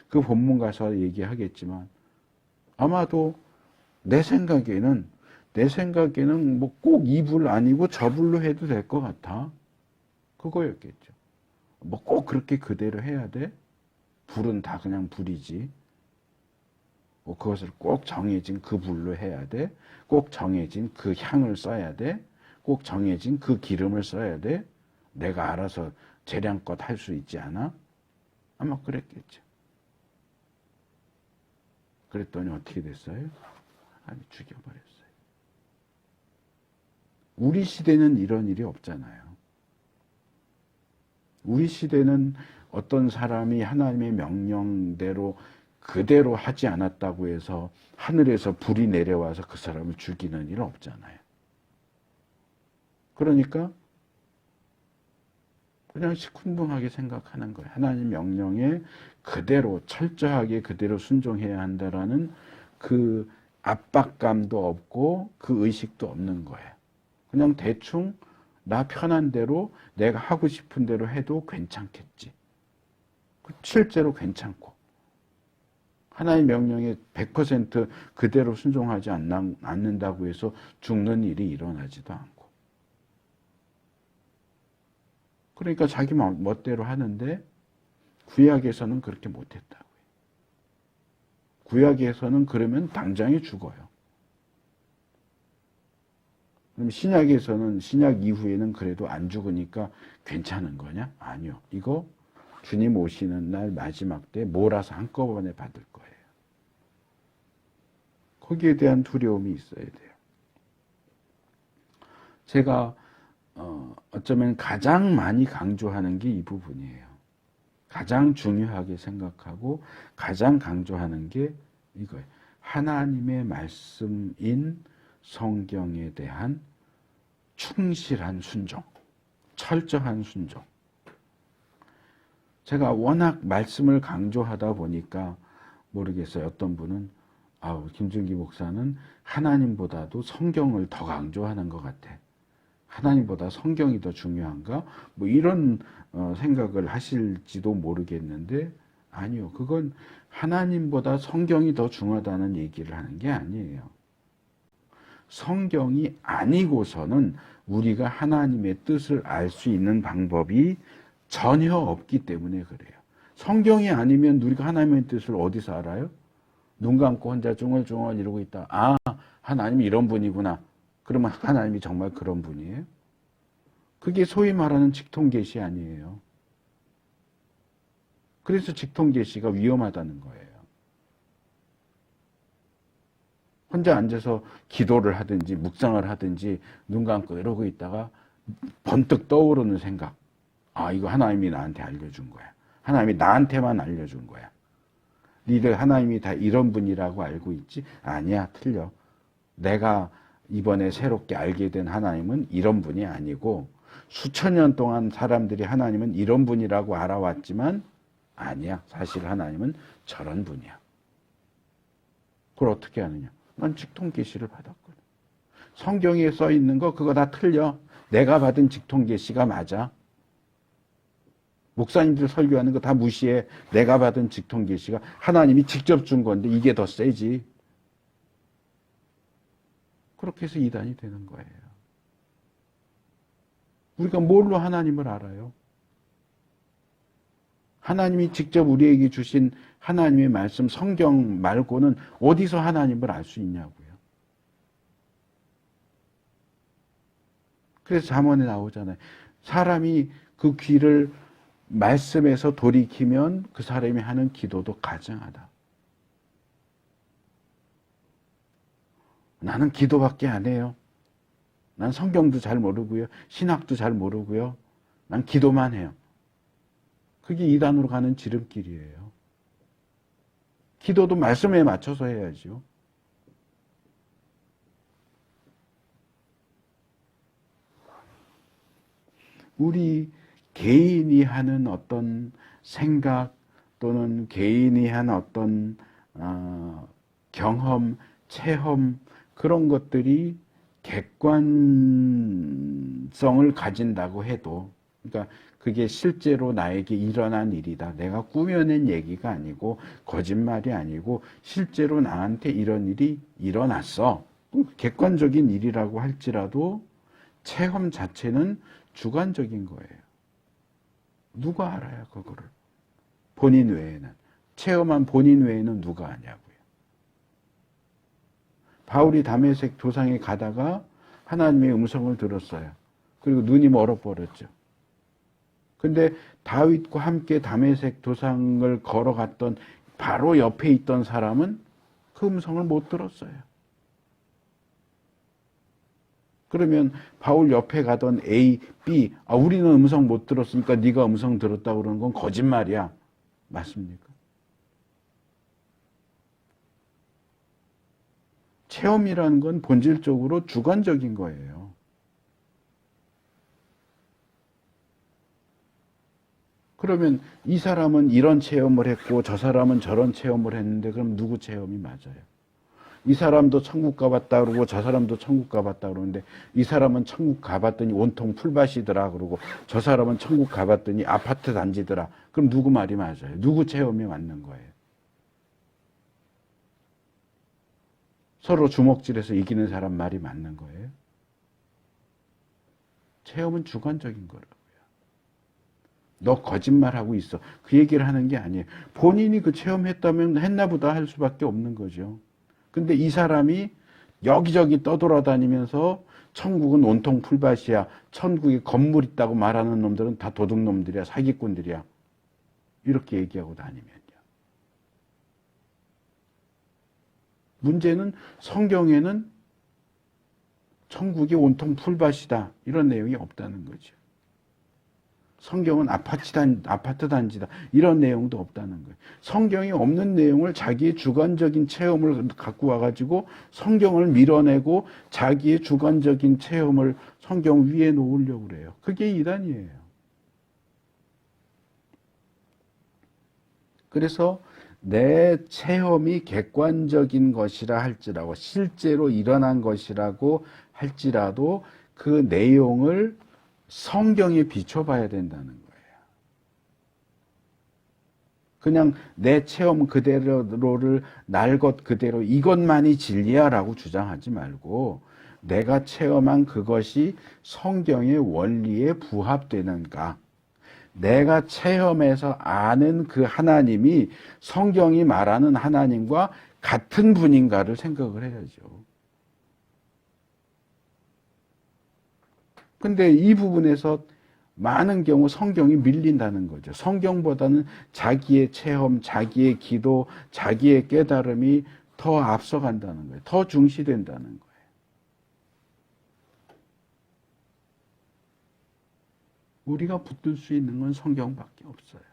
그 본문 가서 얘기하겠지만 아마도 내 생각에는 꼭 이 불 아니고 저 불로 해도 될 것 같아. 그거였겠죠. 꼭 그렇게 그대로 해야 돼? 불은 다 그냥 불이지. 그것을 꼭 정해진 그 불로 해야 돼? 꼭 정해진 그 향을 써야 돼? 꼭 정해진 그 기름을 써야 돼? 내가 알아서 재량껏 할 수 있지 않아? 아마 그랬겠죠. 그랬더니 어떻게 됐어요? 하나님이 죽여버렸어요. 우리 시대는 이런 일이 없잖아요. 우리 시대는 어떤 사람이 하나님의 명령대로 그대로 하지 않았다고 해서 하늘에서 불이 내려와서 그 사람을 죽이는 일은 없잖아요. 그러니까 그냥 시큰둥하게 생각하는 거예요. 하나님 명령에 그대로 철저하게 그대로 순종해야 한다라는 그 압박감도 없고 그 의식도 없는 거예요. 그냥 대충 나 편한 대로 내가 하고 싶은 대로 해도 괜찮겠지. 실제로 괜찮고 하나님 명령에 100% 그대로 순종하지 않는다고 해서 죽는 일이 일어나지도 않고 그러니까 자기 멋대로 하는데 구약에서는 그렇게 못했다고요. 구약에서는 그러면 당장에 죽어요. 그럼 신약에서는 신약 이후에는 그래도 안 죽으니까 괜찮은 거냐? 아니요. 이거 주님 오시는 날 마지막 때 몰아서 한꺼번에 받을 거예요. 거기에 대한 두려움이 있어야 돼요. 제가 어쩌면 가장 많이 강조하는 게 이 부분이에요. 가장 중요하게 생각하고 가장 강조하는 게 이거예요. 하나님의 말씀인 성경에 대한 충실한 순종, 철저한 순종. 제가 워낙 말씀을 강조하다 보니까 모르겠어요. 어떤 분은 김준기 목사는 하나님보다도 성경을 더 강조하는 것 같아. 하나님보다 성경이 더 중요한가? 이런 생각을 하실지도 모르겠는데 아니요. 그건 하나님보다 성경이 더 중요하다는 얘기를 하는 게 아니에요. 성경이 아니고서는 우리가 하나님의 뜻을 알 수 있는 방법이 전혀 없기 때문에 그래요. 성경이 아니면 우리가 하나님의 뜻을 어디서 알아요? 눈 감고 혼자 중얼중얼 이러고 있다. 하나님이 이런 분이구나. 그러면 하나님이 정말 그런 분이에요? 그게 소위 말하는 직통계시 아니에요. 그래서 직통계시가 위험하다는 거예요. 혼자 앉아서 기도를 하든지 묵상을 하든지 눈 감고 이러고 있다가 번뜩 떠오르는 생각. 이거 하나님이 나한테 알려준 거야. 하나님이 나한테만 알려준 거야. 니들 하나님이 다 이런 분이라고 알고 있지? 아니야, 틀려. 내가 이번에 새롭게 알게 된 하나님은 이런 분이 아니고 수천 년 동안 사람들이 하나님은 이런 분이라고 알아왔지만 아니야. 사실 하나님은 저런 분이야. 그걸 어떻게 아느냐? 난 직통계시를 받았거든. 성경에 써 있는 거 그거 다 틀려. 내가 받은 직통계시가 맞아. 목사님들 설교하는 거 다 무시해. 내가 받은 직통계시가 하나님이 직접 준 건데 이게 더 세지. 그렇게 해서 이단이 되는 거예요. 우리가 뭘로 하나님을 알아요? 하나님이 직접 우리에게 주신 하나님의 말씀 성경 말고는 어디서 하나님을 알 수 있냐고요. 그래서 잠언에 나오잖아요. 사람이 그 귀를 말씀에서 돌이키면 그 사람이 하는 기도도 가증하다. 나는 기도밖에 안 해요. 난 성경도 잘 모르고요. 신학도 잘 모르고요. 난 기도만 해요. 그게 이단으로 가는 지름길이에요. 기도도 말씀에 맞춰서 해야죠. 우리 개인이 하는 어떤 생각 또는 개인이 한 어떤 경험, 체험 그런 것들이 객관성을 가진다고 해도, 그러니까 그게 실제로 나에게 일어난 일이다. 내가 꾸며낸 얘기가 아니고 거짓말이 아니고 실제로 나한테 이런 일이 일어났어. 객관적인 일이라고 할지라도 체험 자체는 주관적인 거예요. 누가 알아요, 그거를? 본인 외에는. 체험한 본인 외에는 누가 아냐고요. 바울이 다메섹 도상에 가다가 하나님의 음성을 들었어요. 그리고 눈이 멀어버렸죠. 근데 다윗과 함께 다메섹 도상을 걸어갔던 바로 옆에 있던 사람은 그 음성을 못 들었어요. 그러면 바울 옆에 가던 A, B, 우리는 음성 못 들었으니까 네가 음성 들었다고 그러는 건 거짓말이야. 맞습니까? 체험이라는 건 본질적으로 주관적인 거예요. 그러면 이 사람은 이런 체험을 했고 저 사람은 저런 체험을 했는데 그럼 누구 체험이 맞아요? 이 사람도 천국 가봤다 그러고 저 사람도 천국 가봤다 그러는데 이 사람은 천국 가봤더니 온통 풀밭이더라 그러고 저 사람은 천국 가봤더니 아파트 단지더라. 그럼 누구 말이 맞아요? 누구 체험이 맞는 거예요? 서로 주먹질해서 이기는 사람 말이 맞는 거예요? 체험은 주관적인 거라고요. 너 거짓말하고 있어. 그 얘기를 하는 게 아니에요. 본인이 그 체험했다면 했나 보다 할 수밖에 없는 거죠. 근데 이 사람이 여기저기 떠돌아다니면서 천국은 온통 풀밭이야. 천국에 건물 있다고 말하는 놈들은 다 도둑놈들이야. 사기꾼들이야. 이렇게 얘기하고 다니면요. 문제는 성경에는 천국이 온통 풀밭이다. 이런 내용이 없다는 거죠. 성경은 아파트 단지다. 이런 내용도 없다는 거예요. 성경이 없는 내용을 자기의 주관적인 체험을 갖고 와가지고 성경을 밀어내고 자기의 주관적인 체험을 성경 위에 놓으려고 그래요. 그게 이단이에요. 그래서 내 체험이 객관적인 것이라 할지라도 실제로 일어난 것이라고 할지라도 그 내용을 성경에 비춰봐야 된다는 거예요. 그냥 내 체험 그대로를 날 것 그대로 이것만이 진리야라고 주장하지 말고 내가 체험한 그것이 성경의 원리에 부합되는가, 내가 체험해서 아는 그 하나님이 성경이 말하는 하나님과 같은 분인가를 생각을 해야죠. 근데 이 부분에서 많은 경우 성경이 밀린다는 거죠. 성경보다는 자기의 체험, 자기의 기도, 자기의 깨달음이 더 앞서간다는 거예요. 더 중시된다는 거예요. 우리가 붙들 수 있는 건 성경밖에 없어요.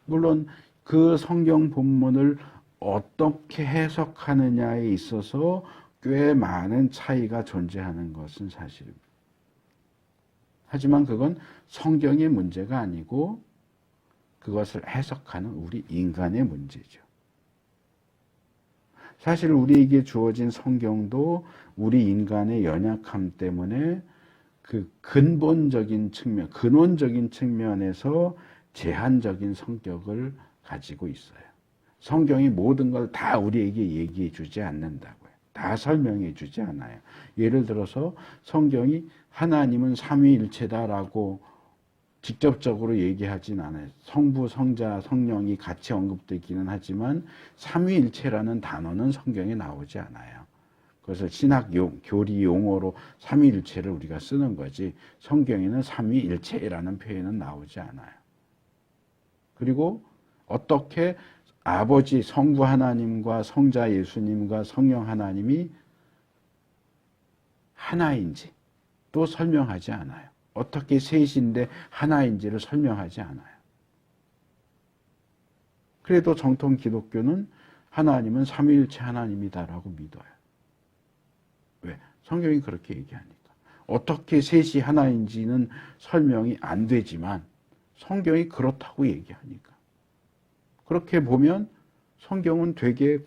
물론 그 성경 본문을 어떻게 해석하느냐에 있어서 꽤 많은 차이가 존재하는 것은 사실입니다. 하지만 그건 성경의 문제가 아니고 그것을 해석하는 우리 인간의 문제죠. 사실 우리에게 주어진 성경도 우리 인간의 연약함 때문에 그 근본적인 측면, 근원적인 측면에서 제한적인 성격을 가지고 있어요. 성경이 모든 걸 다 우리에게 얘기해 주지 않는다고요. 다 설명해 주지 않아요. 예를 들어서 성경이 하나님은 삼위일체다라고 직접적으로 얘기하진 않아요. 성부, 성자, 성령이 같이 언급되기는 하지만 삼위일체라는 단어는 성경에 나오지 않아요. 그래서 신학 교리 용어로 삼위일체를 우리가 쓰는 거지 성경에는 삼위일체라는 표현은 나오지 않아요. 그리고 어떻게 아버지 성부 하나님과 성자 예수님과 성령 하나님이 하나인지 또 설명하지 않아요. 어떻게 셋인데 하나인지를 설명하지 않아요. 그래도 정통 기독교는 하나님은 삼위일체 하나님이다라고 믿어요. 왜? 성경이 그렇게 얘기하니까. 어떻게 셋이 하나인지는 설명이 안 되지만 성경이 그렇다고 얘기하니까. 그렇게 보면 성경은 되게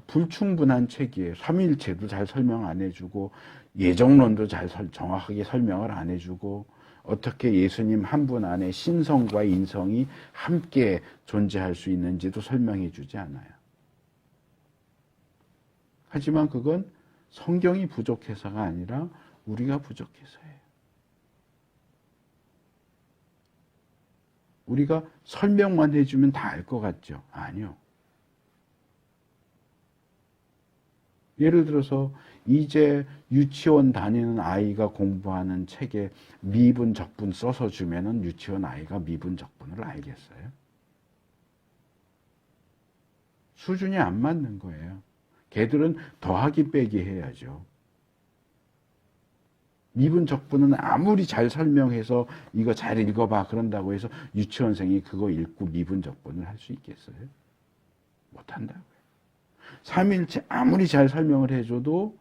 불충분한 책이에요. 삼위일체도 잘 설명 안 해주고 예정론도 잘 정확하게 설명을 안 해주고 어떻게 예수님 한 분 안에 신성과 인성이 함께 존재할 수 있는지도 설명해 주지 않아요. 하지만 그건 성경이 부족해서가 아니라 우리가 부족해서예요. 우리가 설명만 해주면 다 알 것 같죠? 아니요. 예를 들어서 이제 유치원 다니는 아이가 공부하는 책에 미분, 적분 써서 주면은 유치원 아이가 미분, 적분을 알겠어요? 수준이 안 맞는 거예요. 걔들은 더하기 빼기 해야죠. 미분, 적분은 아무리 잘 설명해서 이거 잘 읽어봐 그런다고 해서 유치원생이 그거 읽고 미분, 적분을 할 수 있겠어요? 못한다고요. 삼위일체 아무리 잘 설명을 해줘도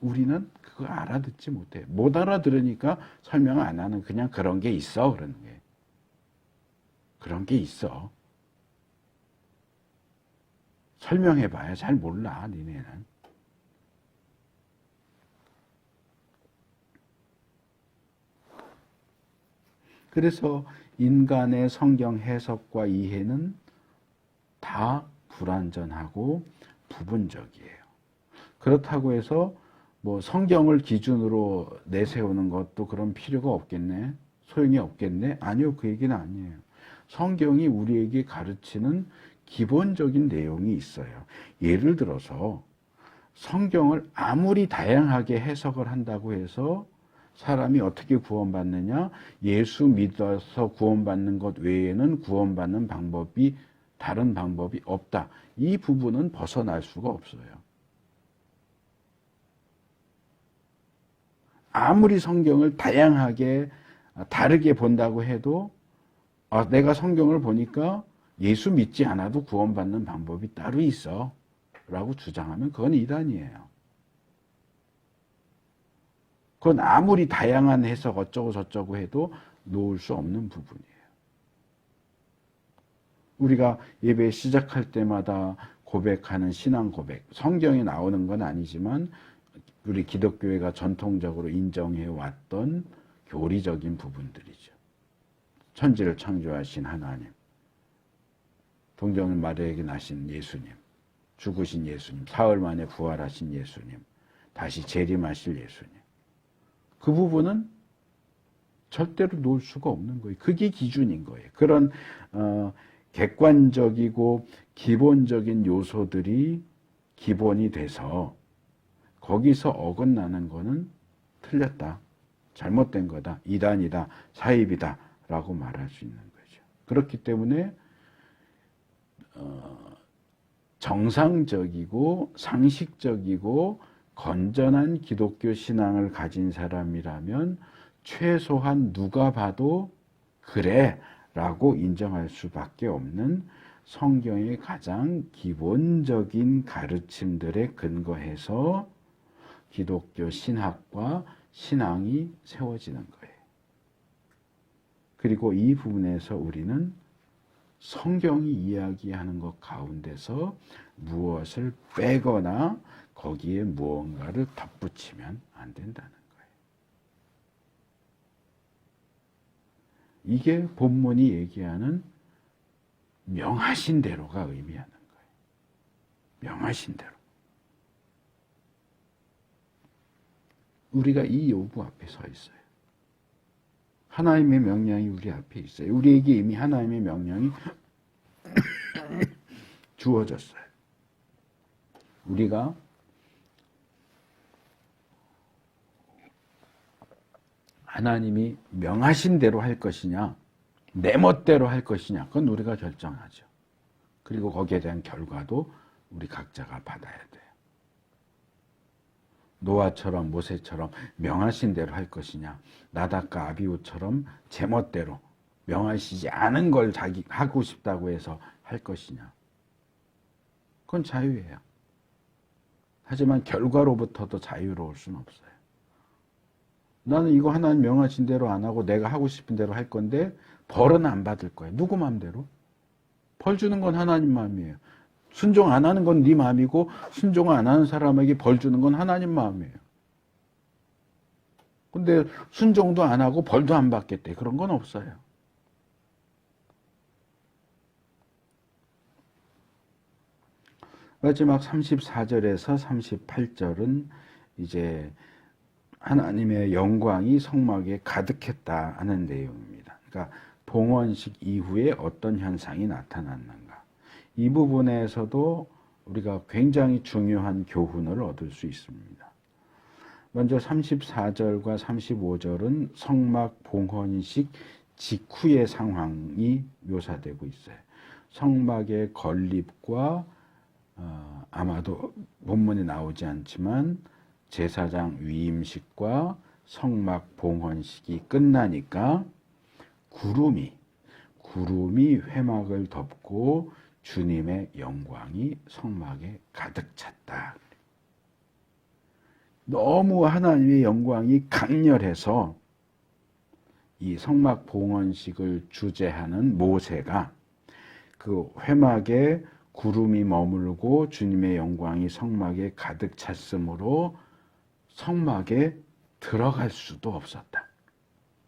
우리는 그거 알아듣지 못해. 못 알아들으니까 설명 안 하는 그냥 그런 게 있어 그러는 게. 그런 게 있어. 설명해봐야 잘 몰라 니네는. 그래서 인간의 성경 해석과 이해는 다 불완전하고 부분적이에요. 그렇다고 해서 뭐 성경을 기준으로 내세우는 것도 그런 필요가 없겠네? 소용이 없겠네? 아니요, 그 얘기는 아니에요. 성경이 우리에게 가르치는 기본적인 내용이 있어요. 예를 들어서 성경을 아무리 다양하게 해석을 한다고 해서 사람이 어떻게 구원받느냐? 예수 믿어서 구원받는 것 외에는 구원받는 방법이 다른 방법이 없다. 이 부분은 벗어날 수가 없어요. 아무리 성경을 다양하게 다르게 본다고 해도 내가 성경을 보니까 예수 믿지 않아도 구원받는 방법이 따로 있어 라고 주장하면 그건 이단이에요. 그건 아무리 다양한 해석 어쩌고 저쩌고 해도 놓을 수 없는 부분이에요. 우리가 예배 시작할 때마다 고백하는 신앙 고백, 성경에 나오는 건 아니지만 우리 기독교회가 전통적으로 인정해 왔던 교리적인 부분들이죠. 천지를 창조하신 하나님, 동정을 마리아에게 나신 예수님, 죽으신 예수님, 사흘 만에 부활하신 예수님, 다시 재림하실 예수님. 그 부분은 절대로 놓을 수가 없는 거예요. 그게 기준인 거예요. 그런 객관적이고 기본적인 요소들이 기본이 돼서 거기서 어긋나는 거는 틀렸다, 잘못된 거다, 이단이다, 사입이다 라고 말할 수 있는 거죠. 그렇기 때문에 정상적이고 상식적이고 건전한 기독교 신앙을 가진 사람이라면 최소한 누가 봐도 그래 라고 인정할 수밖에 없는 성경의 가장 기본적인 가르침들에 근거해서 기독교 신학과 신앙이 세워지는 거예요. 그리고 이 부분에서 우리는 성경이 이야기하는 것 가운데서 무엇을 빼거나 거기에 무언가를 덧붙이면 안 된다는 거예요. 이게 본문이 얘기하는 명하신 대로가 의미하는 거예요. 명하신 대로. 우리가 이 요구 앞에 서 있어요. 하나님의 명령이 우리 앞에 있어요. 우리에게 이미 하나님의 명령이 주어졌어요. 우리가 하나님이 명하신 대로 할 것이냐, 내 멋대로 할 것이냐, 그건 우리가 결정하죠. 그리고 거기에 대한 결과도 우리 각자가 받아야 돼요. 노아처럼 모세처럼 명하신 대로 할 것이냐, 나답과 아비후처럼 제멋대로 명하시지 않은 걸 자기 하고 싶다고 해서 할 것이냐, 그건 자유예요. 하지만 결과로부터도 자유로울 수는 없어요. 나는 이거 하나님 명하신 대로 안 하고 내가 하고 싶은 대로 할 건데 벌은 안 받을 거야. 누구 마음대로? 벌 주는 건 하나님 마음이에요. 순종 안 하는 건 네 마음이고 순종 안 하는 사람에게 벌 주는 건 하나님 마음이에요. 근데 순종도 안 하고 벌도 안 받겠대. 그런 건 없어요. 마지막 34절에서 38절은 이제 하나님의 영광이 성막에 가득했다 하는 내용입니다. 그러니까 봉헌식 이후에 어떤 현상이 나타났는가. 이 부분에서도 우리가 굉장히 중요한 교훈을 얻을 수 있습니다. 먼저 34절과 35절은 성막 봉헌식 직후의 상황이 묘사되고 있어요. 성막의 건립과 아마도 본문에 나오지 않지만 제사장 위임식과 성막 봉헌식이 끝나니까 구름이 회막을 덮고 주님의 영광이 성막에 가득 찼다. 너무 하나님의 영광이 강렬해서 이 성막 봉헌식을 주재하는 모세가 그 회막에 구름이 머물고 주님의 영광이 성막에 가득 찼으므로 성막에 들어갈 수도 없었다.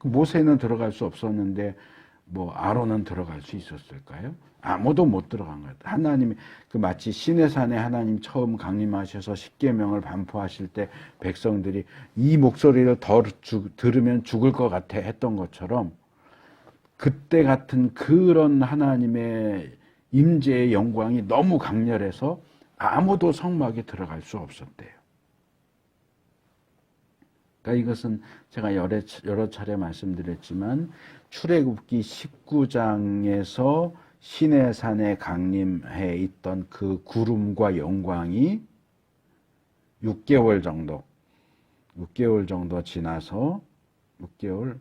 모세는 들어갈 수 없었는데 뭐 아론은 들어갈 수 있었을까요? 아무도 못 들어간 거예요. 하나님이 그 마치 시내산에 하나님 처음 강림하셔서 십계명을 반포하실 때 백성들이 이 목소리를 들으면 죽을 것 같아 했던 것처럼 그때 같은 그런 하나님의 임재의 영광이 너무 강렬해서 아무도 성막에 들어갈 수 없었대요. 그러니까 이것은 제가 여러 차례 말씀드렸지만 출애굽기 19장에서 시내산에 강림해 있던 그 구름과 영광이 6개월 정도 지나서 6개월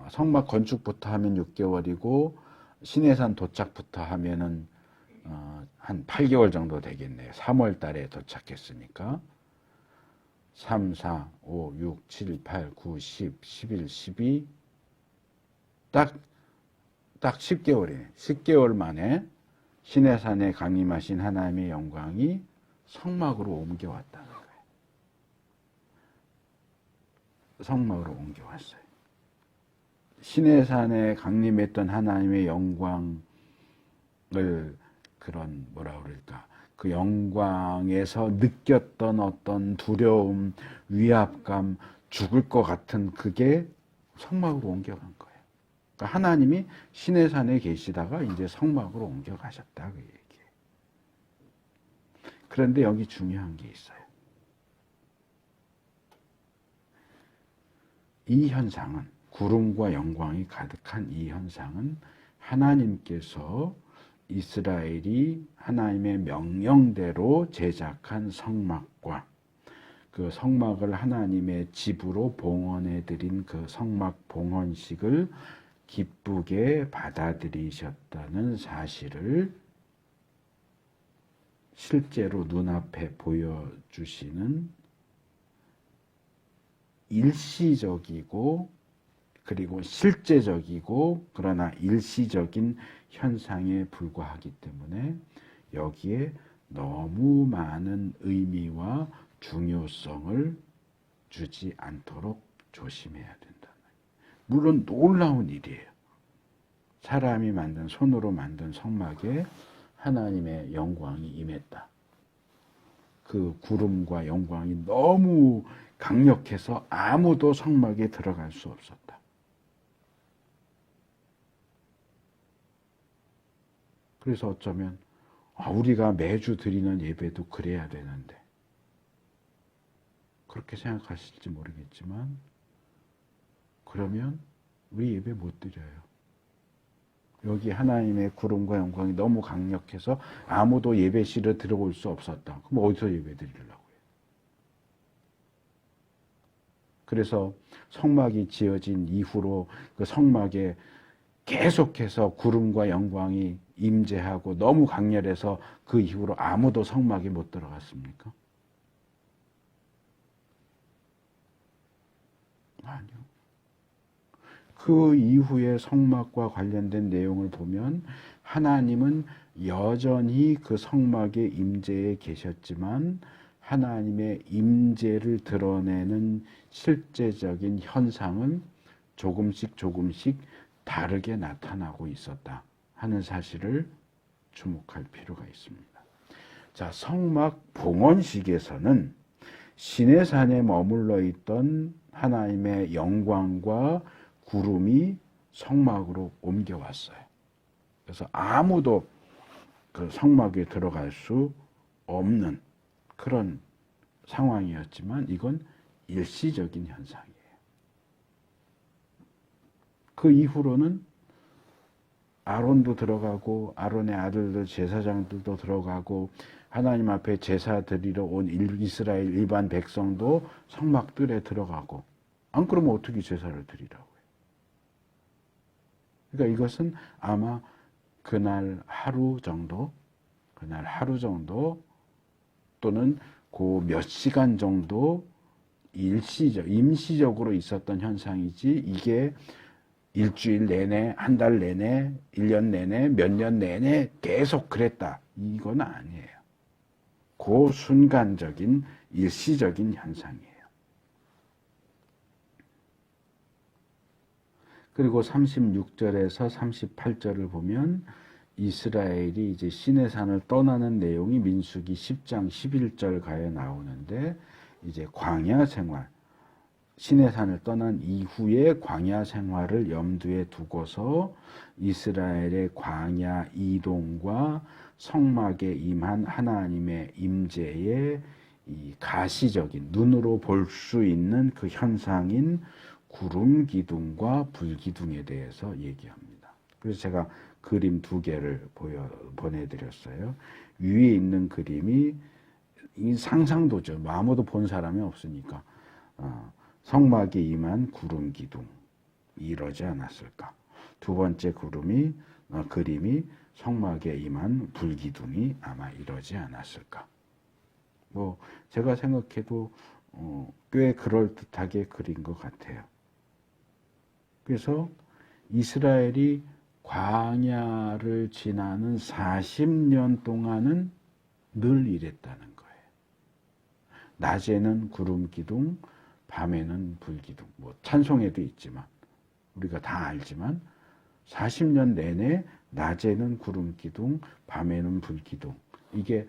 성막 건축부터 하면 6개월이고 시내산 도착부터 하면은 한 8개월 정도 되겠네요. 3월 달에 도착했으니까 3, 4, 5, 6, 7, 8, 9, 10, 11, 12 딱 10개월이에요. 10개월 만에 시내산에 강림하신 하나님의 영광이 성막으로 옮겨왔다는 거예요. 성막으로 옮겨왔어요. 시내산에 강림했던 하나님의 영광을 그런 뭐라 그럴까 그 영광에서 느꼈던 어떤 두려움, 위압감, 죽을 것 같은 그게 성막으로 옮겨간 거예요. 그러니까 하나님이 시내산에 계시다가 이제 성막으로 옮겨가셨다 그 얘기예요. 그런데 여기 중요한 게 있어요. 이 현상은 구름과 영광이 가득한 이 현상은 하나님께서 이스라엘이 하나님의 명령대로 제작한 성막과 그 성막을 하나님의 집으로 봉헌해 드린 그 성막 봉헌식을 기쁘게 받아들이셨다는 사실을 실제로 눈앞에 보여주시는 일시적이고 그리고 실제적이고 그러나 일시적인 현상에 불과하기 때문에 여기에 너무 많은 의미와 중요성을 주지 않도록 조심해야 된다. 물론 놀라운 일이에요. 사람이 만든 손으로 만든 성막에 하나님의 영광이 임했다. 그 구름과 영광이 너무 강력해서 아무도 성막에 들어갈 수 없었다. 그래서 어쩌면 우리가 매주 드리는 예배도 그래야 되는데 그렇게 생각하실지 모르겠지만 그러면 우리 예배 못 드려요. 여기 하나님의 구름과 영광이 너무 강력해서 아무도 예배실에 들어올 수 없었다. 그럼 어디서 예배 드리려고 해요? 그래서 성막이 지어진 이후로 그 성막에 계속해서 구름과 영광이 임재하고 너무 강렬해서 그 이후로 아무도 성막에 못 들어갔습니까? 아니요. 그 이후에 성막과 관련된 내용을 보면 하나님은 여전히 그 성막의 임재에 계셨지만 하나님의 임재를 드러내는 실제적인 현상은 조금씩 다르게 나타나고 있었다 하는 사실을 주목할 필요가 있습니다. 자, 성막 봉헌식에서는 시내산에 머물러 있던 하나님의 영광과 구름이 성막으로 옮겨왔어요. 그래서 아무도 그 성막에 들어갈 수 없는 그런 상황이었지만 이건 일시적인 현상이에요. 그 이후로는 아론도 들어가고 아론의 아들들 제사장들도 들어가고 하나님 앞에 제사 드리러 온 이스라엘 일반 백성도 성막들에 들어가고 안 그러면 어떻게 제사를 드리라고 해요. 그러니까 이것은 아마 그날 하루 정도 또는 그 몇 시간 정도 임시적으로 있었던 현상이지 이게 일주일 내내, 한 달 내내, 1년 내내, 몇 년 내내 계속 그랬다. 이건 아니에요. 그 순간적인 일시적인 현상이에요. 그리고 36절에서 38절을 보면 이스라엘이 이제 시내산을 떠나는 내용이 민수기 10장 11절 가에 나오는데 이제 광야 생활, 시내산을 떠난 이후의 광야 생활을 염두에 두고서 이스라엘의 광야 이동과 성막에 임한 하나님의 임재의 이 가시적인 눈으로 볼 수 있는 그 현상인 구름 기둥과 불 기둥에 대해서 얘기합니다. 그래서 제가 그림 두 개를 보내드렸어요. 위에 있는 그림이 이 상상도죠. 아무도 본 사람이 없으니까 성막에 임한 구름 기둥 이러지 않았을까. 두 번째 그림이 성막에 임한 불 기둥이 아마 이러지 않았을까. 뭐 제가 생각해도 꽤 그럴듯하게 그린 것 같아요. 그래서 이스라엘이 광야를 지나는 40년 동안은 늘 이랬다는 거예요. 낮에는 구름 기둥, 밤에는 불 기둥. 뭐 찬송에도 있지만 우리가 다 알지만 40년 내내 낮에는 구름 기둥, 밤에는 불 기둥. 이게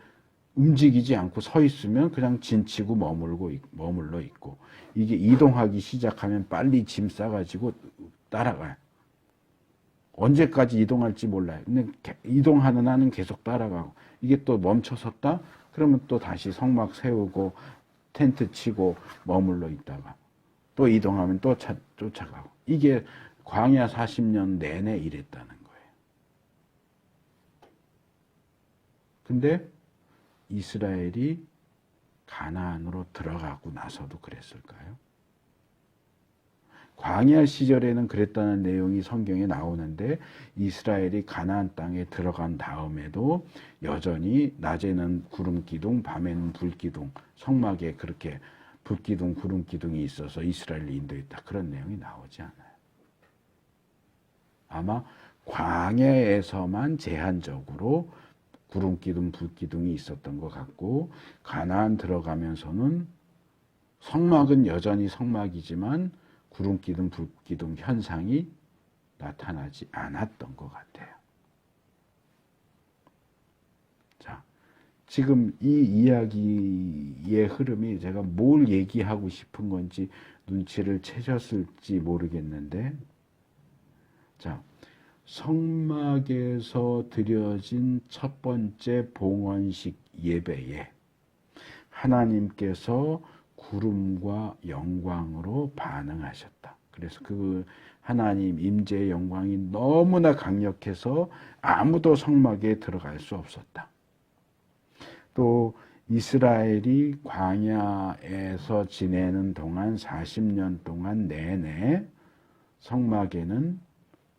움직이지 않고 서 있으면 그냥 진치고 머물러 있고 이게 이동하기 시작하면 빨리 짐 싸가지고 따라가요. 언제까지 이동할지 몰라요. 근데 이동하는 한은 계속 따라가고 이게 또 멈춰섰다? 그러면 또 다시 성막 세우고 텐트 치고 머물러 있다가 또 이동하면 또 쫓아가고 이게 광야 40년 내내 이랬다는 거예요. 근데 이스라엘이 가나안으로 들어가고 나서도 그랬을까요? 광야 시절에는 그랬다는 내용이 성경에 나오는데 이스라엘이 가나안 땅에 들어간 다음에도 여전히 낮에는 구름 기둥, 밤에는 불 기둥, 성막에 그렇게 불 기둥, 구름 기둥이 있어서 이스라엘을 인도했다. 그런 내용이 나오지 않아요. 아마 광야에서만 제한적으로 구름 기둥, 불 기둥이 있었던 것 같고 가나안 들어가면서는 성막은 여전히 성막이지만 구름 기둥, 불 기둥 현상이 나타나지 않았던 것 같아요. 자, 지금 이 이야기의 흐름이 제가 뭘 얘기하고 싶은 건지 눈치를 채셨을지 모르겠는데, 자, 성막에서 드려진 첫 번째 봉헌식 예배에 하나님께서 구름과 영광으로 반응하셨다. 그래서 그 하나님 임재의 영광이 너무나 강력해서 아무도 성막에 들어갈 수 없었다. 또 이스라엘이 광야에서 지내는 동안 40년 동안 내내 성막에는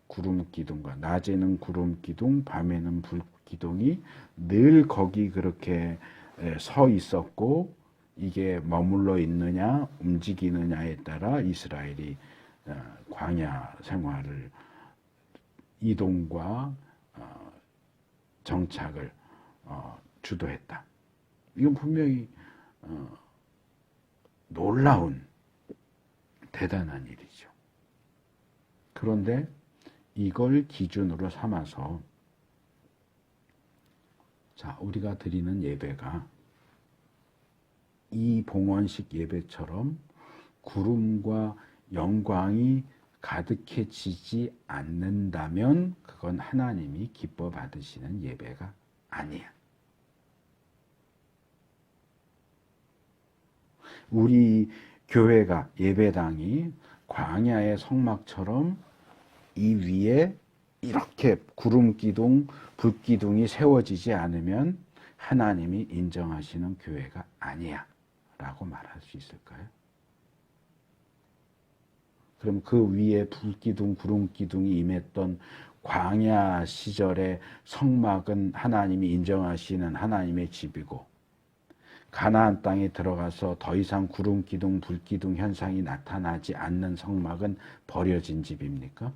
구름 기둥과 낮에는 구름 기둥, 밤에는 불 기둥이 늘 거기 그렇게 서 있었고, 이게 머물러 있느냐 움직이느냐에 따라 이스라엘이 광야 생활을 이동과 정착을 주도했다. 이건 분명히 놀라운 대단한 일이죠. 그런데 이걸 기준으로 삼아서 자, 우리가 드리는 예배가 이 봉헌식 예배처럼 구름과 영광이 가득해지지 않는다면 그건 하나님이 기뻐 받으시는 예배가 아니야. 우리 교회가 예배당이 광야의 성막처럼 이 위에 이렇게 구름 기둥, 불 기둥이 세워지지 않으면 하나님이 인정하시는 교회가 아니야 라고 말할 수 있을까요? 그럼 그 위에 불 기둥, 구름 기둥이 임했던 광야 시절의 성막은 하나님이 인정하시는 하나님의 집이고, 가나안 땅에 들어가서 더 이상 구름 기둥, 불 기둥 현상이 나타나지 않는 성막은 버려진 집입니까?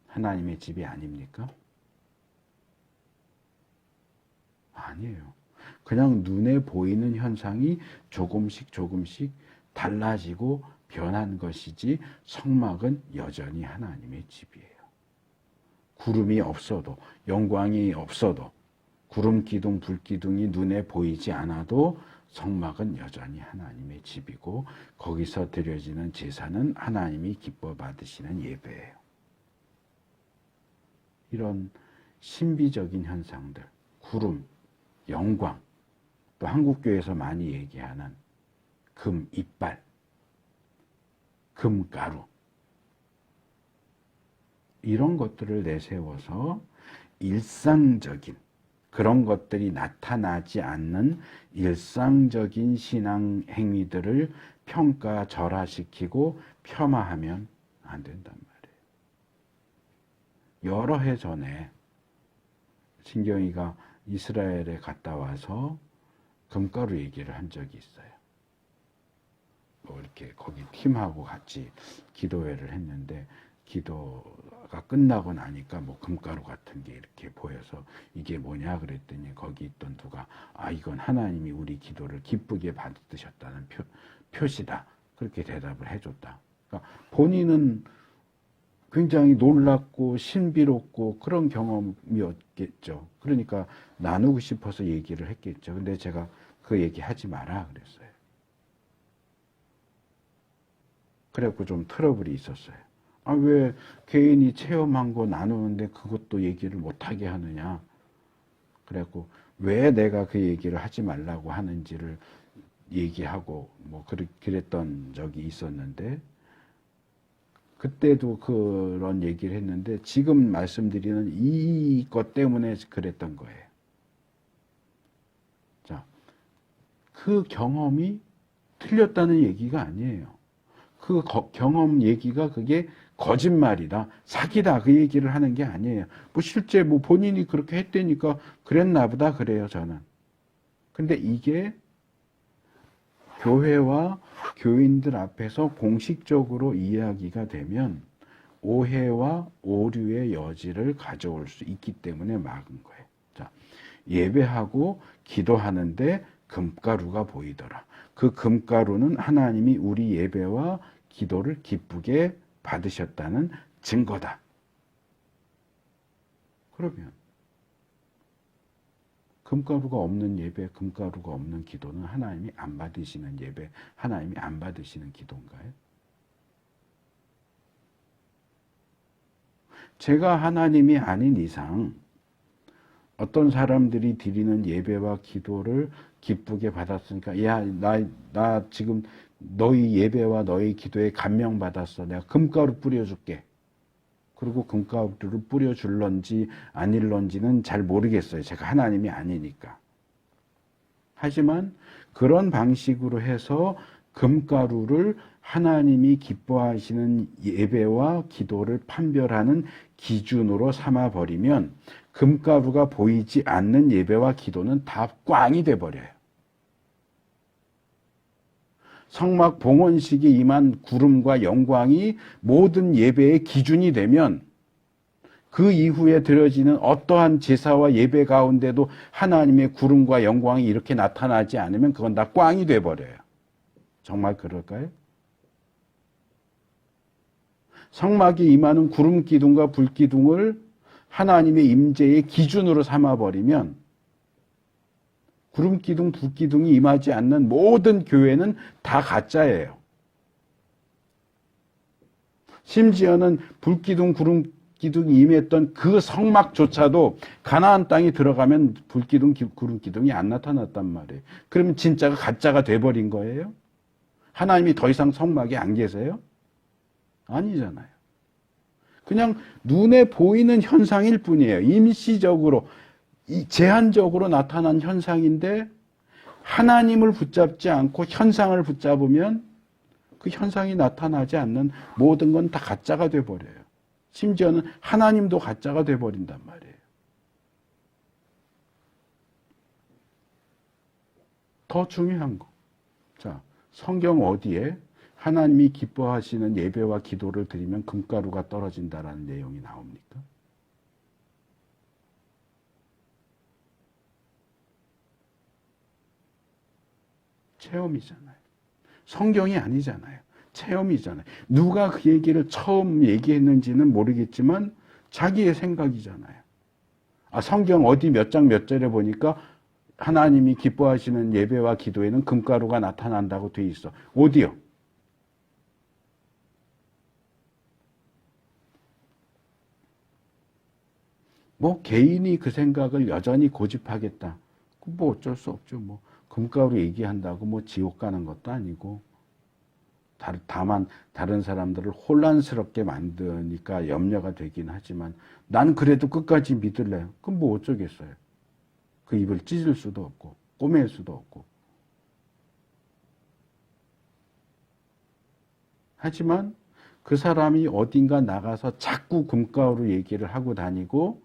하나님의 집이 아닙니까? 아니에요. 그냥 눈에 보이는 현상이 조금씩 달라지고 변한 것이지 성막은 여전히 하나님의 집이에요. 구름이 없어도, 영광이 없어도, 구름 기둥, 불 기둥이 눈에 보이지 않아도 성막은 여전히 하나님의 집이고, 거기서 드려지는 제사는 하나님이 기뻐 받으시는 예배예요. 이런 신비적인 현상들, 구름, 영광, 또 한국교회에서 많이 얘기하는 금 이빨, 금가루, 이런 것들을 내세워서 일상적인, 그런 것들이 나타나지 않는 일상적인 신앙 행위들을 평가절하시키고 폄하하면 안 된단 말이에요. 여러 해 전에 신경이가 이스라엘에 갔다 와서 금가루 얘기를 한 적이 있어요. 뭐 이렇게 거기 팀하고 같이 기도회를 했는데, 기도가 끝나고 나니까 뭐 금가루 같은 게 이렇게 보여서 이게 뭐냐 그랬더니 거기 있던 누가 이건 하나님이 우리 기도를 기쁘게 받으셨다는 표시다. 그렇게 대답을 해줬다. 그러니까 본인은 굉장히 놀랍고 신비롭고 그런 경험이었겠죠. 그러니까 나누고 싶어서 얘기를 했겠죠. 근데 제가 그 얘기 하지 마라 그랬어요. 그래갖고 좀 트러블이 있었어요. 왜 개인이 체험한 거 나누는데 그것도 얘기를 못하게 하느냐. 그래갖고 왜 내가 그 얘기를 하지 말라고 하는지를 얘기하고 뭐 그랬던 적이 있었는데, 그때도 그런 얘기를 했는데 지금 말씀드리는 이것 때문에 그랬던 거예요. 자, 그 경험이 틀렸다는 얘기가 아니에요. 그 경험 얘기가 그게 거짓말이다, 사기다, 그 얘기를 하는 게 아니에요. 뭐 실제 뭐 본인이 그렇게 했다니까 그랬나 보다 그래요, 저는. 근데 이게 교회와 교인들 앞에서 공식적으로 이야기가 되면 오해와 오류의 여지를 가져올 수 있기 때문에 막은 거예요. 자, 예배하고 기도하는데 금가루가 보이더라. 그 금가루는 하나님이 우리 예배와 기도를 기쁘게 받으셨다는 증거다. 그러면 금가루가 없는 예배, 금가루가 없는 기도는 하나님이 안 받으시는 예배, 하나님이 안 받으시는 기도인가요? 제가 하나님이 아닌 이상 어떤 사람들이 드리는 예배와 기도를 기쁘게 받았으니까, 야, 나 지금 너희 예배와 너희 기도에 감명받았어. 내가 금가루 뿌려줄게. 그리고 금가루를 뿌려줄런지 아닐런지는 잘 모르겠어요. 제가 하나님이 아니니까. 하지만 그런 방식으로 해서 금가루를 하나님이 기뻐하시는 예배와 기도를 판별하는 기준으로 삼아버리면 금가루가 보이지 않는 예배와 기도는 다 꽝이 돼버려요. 성막 봉헌식에 임한 구름과 영광이 모든 예배의 기준이 되면 그 이후에 드려지는 어떠한 제사와 예배 가운데도 하나님의 구름과 영광이 이렇게 나타나지 않으면 그건 다 꽝이 돼버려요. 정말 그럴까요? 성막에 임하는 구름 기둥과 불 기둥을 하나님의 임재의 기준으로 삼아버리면 구름 기둥, 불 기둥이 임하지 않는 모든 교회는 다 가짜예요. 심지어는 불 기둥, 구름 기둥이 임했던 그 성막조차도 가나안 땅에 들어가면 불 기둥, 구름 기둥이 안 나타났단 말이에요. 그러면 진짜가 가짜가 돼버린 거예요? 하나님이 더 이상 성막에 안 계세요? 아니잖아요. 그냥 눈에 보이는 현상일 뿐이에요. 임시적으로, 제한적으로 나타난 현상인데 하나님을 붙잡지 않고 현상을 붙잡으면 그 현상이 나타나지 않는 모든 건 다 가짜가 돼버려요. 심지어는 하나님도 가짜가 돼버린단 말이에요. 더 중요한 거. 자, 성경 어디에 하나님이 기뻐하시는 예배와 기도를 드리면 금가루가 떨어진다라는 내용이 나옵니까? 체험이잖아요. 성경이 아니잖아요. 체험이잖아요. 누가 그 얘기를 처음 얘기했는지는 모르겠지만 자기의 생각이잖아요. 아, 성경 어디 몇 장 몇 절에 보니까 하나님이 기뻐하시는 예배와 기도에는 금가루가 나타난다고 돼 있어. 어디요? 뭐 개인이 그 생각을 여전히 고집하겠다. 뭐 어쩔 수 없죠. 뭐 금가루 얘기한다고 뭐 지옥 가는 것도 아니고 다만 다른 사람들을 혼란스럽게 만드니까 염려가 되긴 하지만 난 그래도 끝까지 믿을래요. 그럼 뭐 어쩌겠어요. 그 입을 찢을 수도 없고 꼬맬 수도 없고. 하지만 그 사람이 어딘가 나가서 자꾸 금가루 얘기를 하고 다니고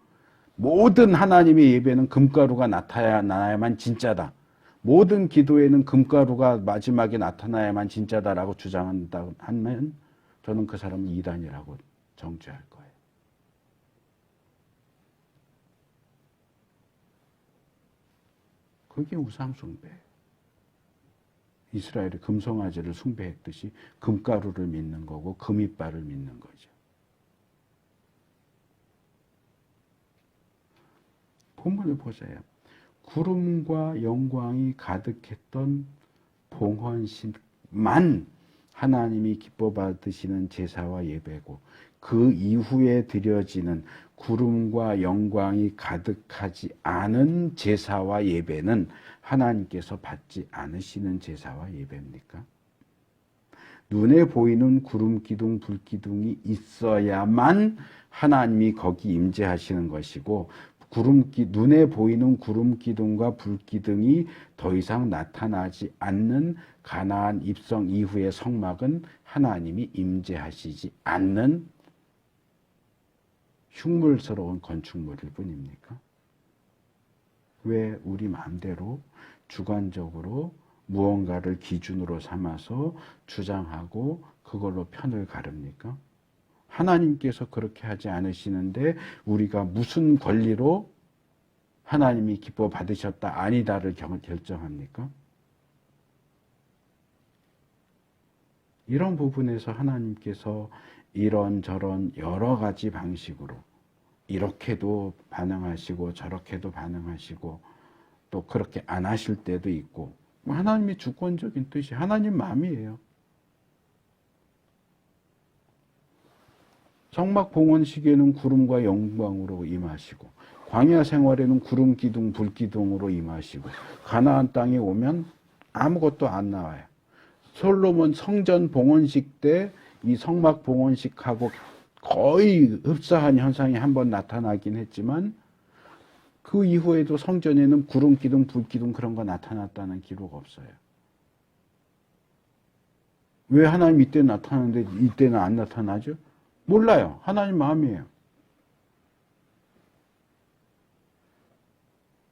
모든 하나님의 예배는 금가루가 나타나야만 진짜다. 모든 기도에는 금가루가 마지막에 나타나야만 진짜다라고 주장한다 하면 저는 그 사람은 이단이라고 정죄할 거예요. 그게 우상숭배예요. 이스라엘이 금송아지를 숭배했듯이 금가루를 믿는 거고 금이빨을 믿는 거죠. 본문을 보세요. 구름과 영광이 가득했던 봉헌식만 하나님이 기뻐 받으시는 제사와 예배고 그 이후에 드려지는 구름과 영광이 가득하지 않은 제사와 예배는 하나님께서 받지 않으시는 제사와 예배입니까? 눈에 보이는 구름 기둥, 불 기둥이 있어야만 하나님이 거기 임재하시는 것이고 눈에 보이는 구름 기둥과 불 기둥이 더 이상 나타나지 않는 가나안 입성 이후의 성막은 하나님이 임재하시지 않는 흉물스러운 건축물일 뿐입니까? 왜 우리 마음대로 주관적으로 무언가를 기준으로 삼아서 주장하고 그걸로 편을 가릅니까? 하나님께서 그렇게 하지 않으시는데 우리가 무슨 권리로 하나님이 기뻐 받으셨다 아니다를 결정합니까? 이런 부분에서 하나님께서 이런저런 여러 가지 방식으로 이렇게도 반응하시고 저렇게도 반응하시고 또 그렇게 안 하실 때도 있고 하나님의 주권적인 뜻이 하나님 마음이에요. 성막 봉헌식에는 구름과 영광으로 임하시고 광야 생활에는 구름 기둥, 불 기둥으로 임하시고 가나안 땅에 오면 아무것도 안 나와요. 솔로몬 성전 봉헌식 때 이 성막 봉헌식하고 거의 흡사한 현상이 한번 나타나긴 했지만 그 이후에도 성전에는 구름 기둥, 불 기둥 그런 거 나타났다는 기록 없어요. 왜 하나님 이때 나타나는데 이때는 안 나타나죠? 몰라요. 하나님 마음이에요.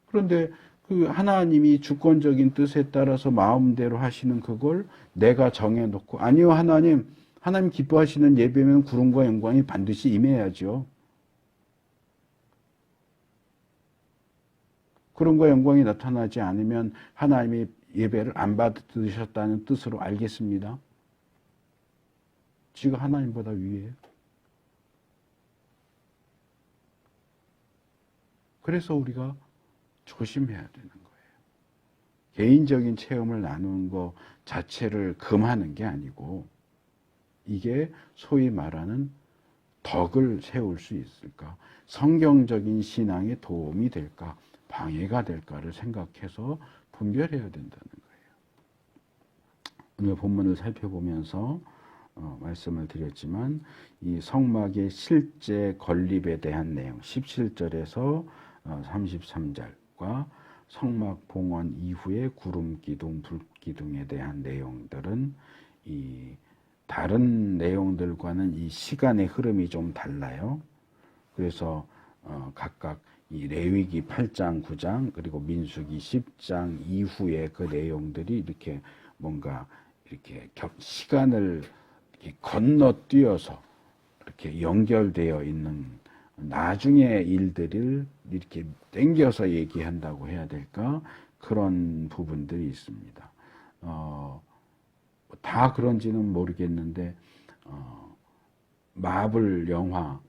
그런데 그 하나님이 주권적인 뜻에 따라서 마음대로 하시는 그걸 내가 정해놓고 아니요 하나님 기뻐하시는 예배면 구름과 영광이 반드시 임해야죠. 구름과 영광이 나타나지 않으면 하나님이 예배를 안 받으셨다는 뜻으로 알겠습니다. 지가 하나님보다 위에요. 그래서 우리가 조심해야 되는 거예요. 개인적인 체험을 나누는 것 자체를 금하는 게 아니고 이게 소위 말하는 덕을 세울 수 있을까? 성경적인 신앙에 도움이 될까? 방해가 될까를 생각해서 분별해야 된다는 거예요. 오늘 본문을 살펴보면서 말씀을 드렸지만 이 성막의 실제 건립에 대한 내용 17절에서 33절과 성막 봉헌 이후의 구름 기둥, 불 기둥에 대한 내용들은 이 다른 내용들과는 이 시간의 흐름이 좀 달라요. 그래서 각각 이 레위기 8장, 9장 그리고 민수기 10장 이후의 그 내용들이 이렇게 뭔가 이렇게 시간을 이렇게 건너뛰어서 이렇게 연결되어 있는 나중에 일들을 이렇게 땡겨서 얘기한다고 해야 될까? 그런 부분들이 있습니다. 다 그런지는 모르겠는데 마블 영화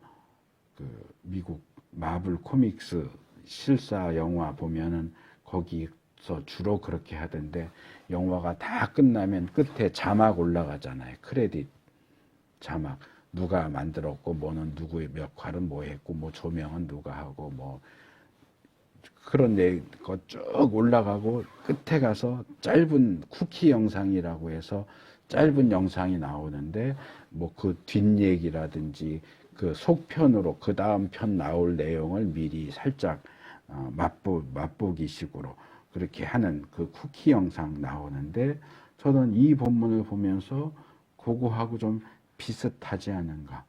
그 미국 마블 코믹스 실사 영화 보면은 거기서 주로 그렇게 하던데 영화가 다 끝나면 끝에 자막 올라가잖아요. 크레딧 자막 누가 만들었고 뭐는 누구의 역할은 뭐 했고 뭐 조명은 누가 하고 뭐 그런 거 쭉 올라가고 끝에 가서 짧은 쿠키 영상이라고 해서 짧은 영상이 나오는데 뭐 그 뒷얘기라든지 그 속편으로 그 다음 편 나올 내용을 미리 살짝 맛보기 식으로 그렇게 하는 그 쿠키 영상 나오는데 저는 이 본문을 보면서 그거하고 좀 비슷하지 않은가.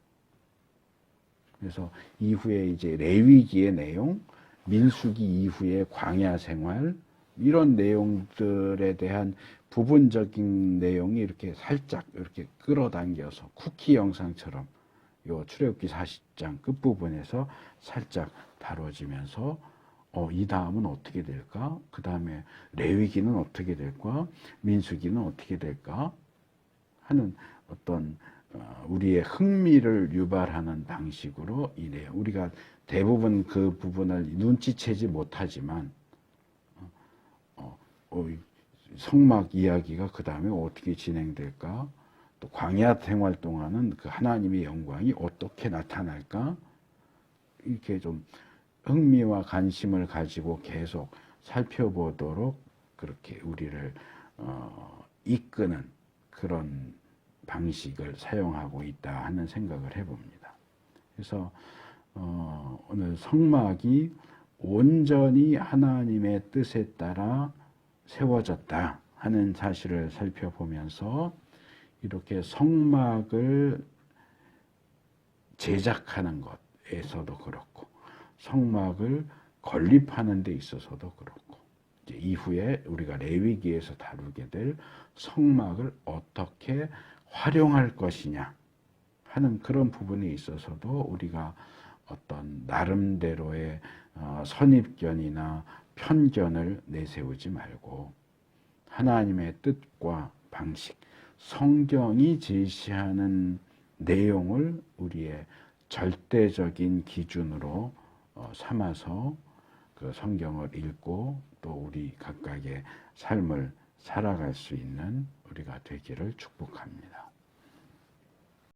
그래서 이후에 이제 레위기의 내용, 민수기 이후의 광야 생활 이런 내용들에 대한 부분적인 내용이 이렇게 살짝 이렇게 끌어당겨서 쿠키 영상처럼 요 출애굽기 40장 끝부분에서 살짝 다뤄지면서 이 다음은 어떻게 될까? 그 다음에 레위기는 어떻게 될까? 민수기는 어떻게 될까? 하는 어떤 우리의 흥미를 유발하는 방식으로 이래요. 우리가 대부분 그 부분을 눈치채지 못하지만 성막 이야기가 그 다음에 어떻게 진행될까? 또 광야 생활 동안은 그 하나님의 영광이 어떻게 나타날까? 이렇게 좀 흥미와 관심을 가지고 계속 살펴보도록 그렇게 우리를 이끄는 그런 방식을 사용하고 있다 하는 생각을 해봅니다. 그래서 오늘 성막이 온전히 하나님의 뜻에 따라 세워졌다 하는 사실을 살펴보면서 이렇게 성막을 제작하는 것에서도 그렇고 성막을 건립하는 데 있어서도 그렇고 이제 이후에 우리가 레위기에서 다루게 될 성막을 어떻게 활용할 것이냐 하는 그런 부분에 있어서도 우리가 어떤 나름대로의 선입견이나 편견을 내세우지 말고 하나님의 뜻과 방식, 성경이 제시하는 내용을 우리의 절대적인 기준으로 삼아서 그 성경을 읽고 또 우리 각각의 삶을 살아갈 수 있는 우리가 되기를 축복합니다.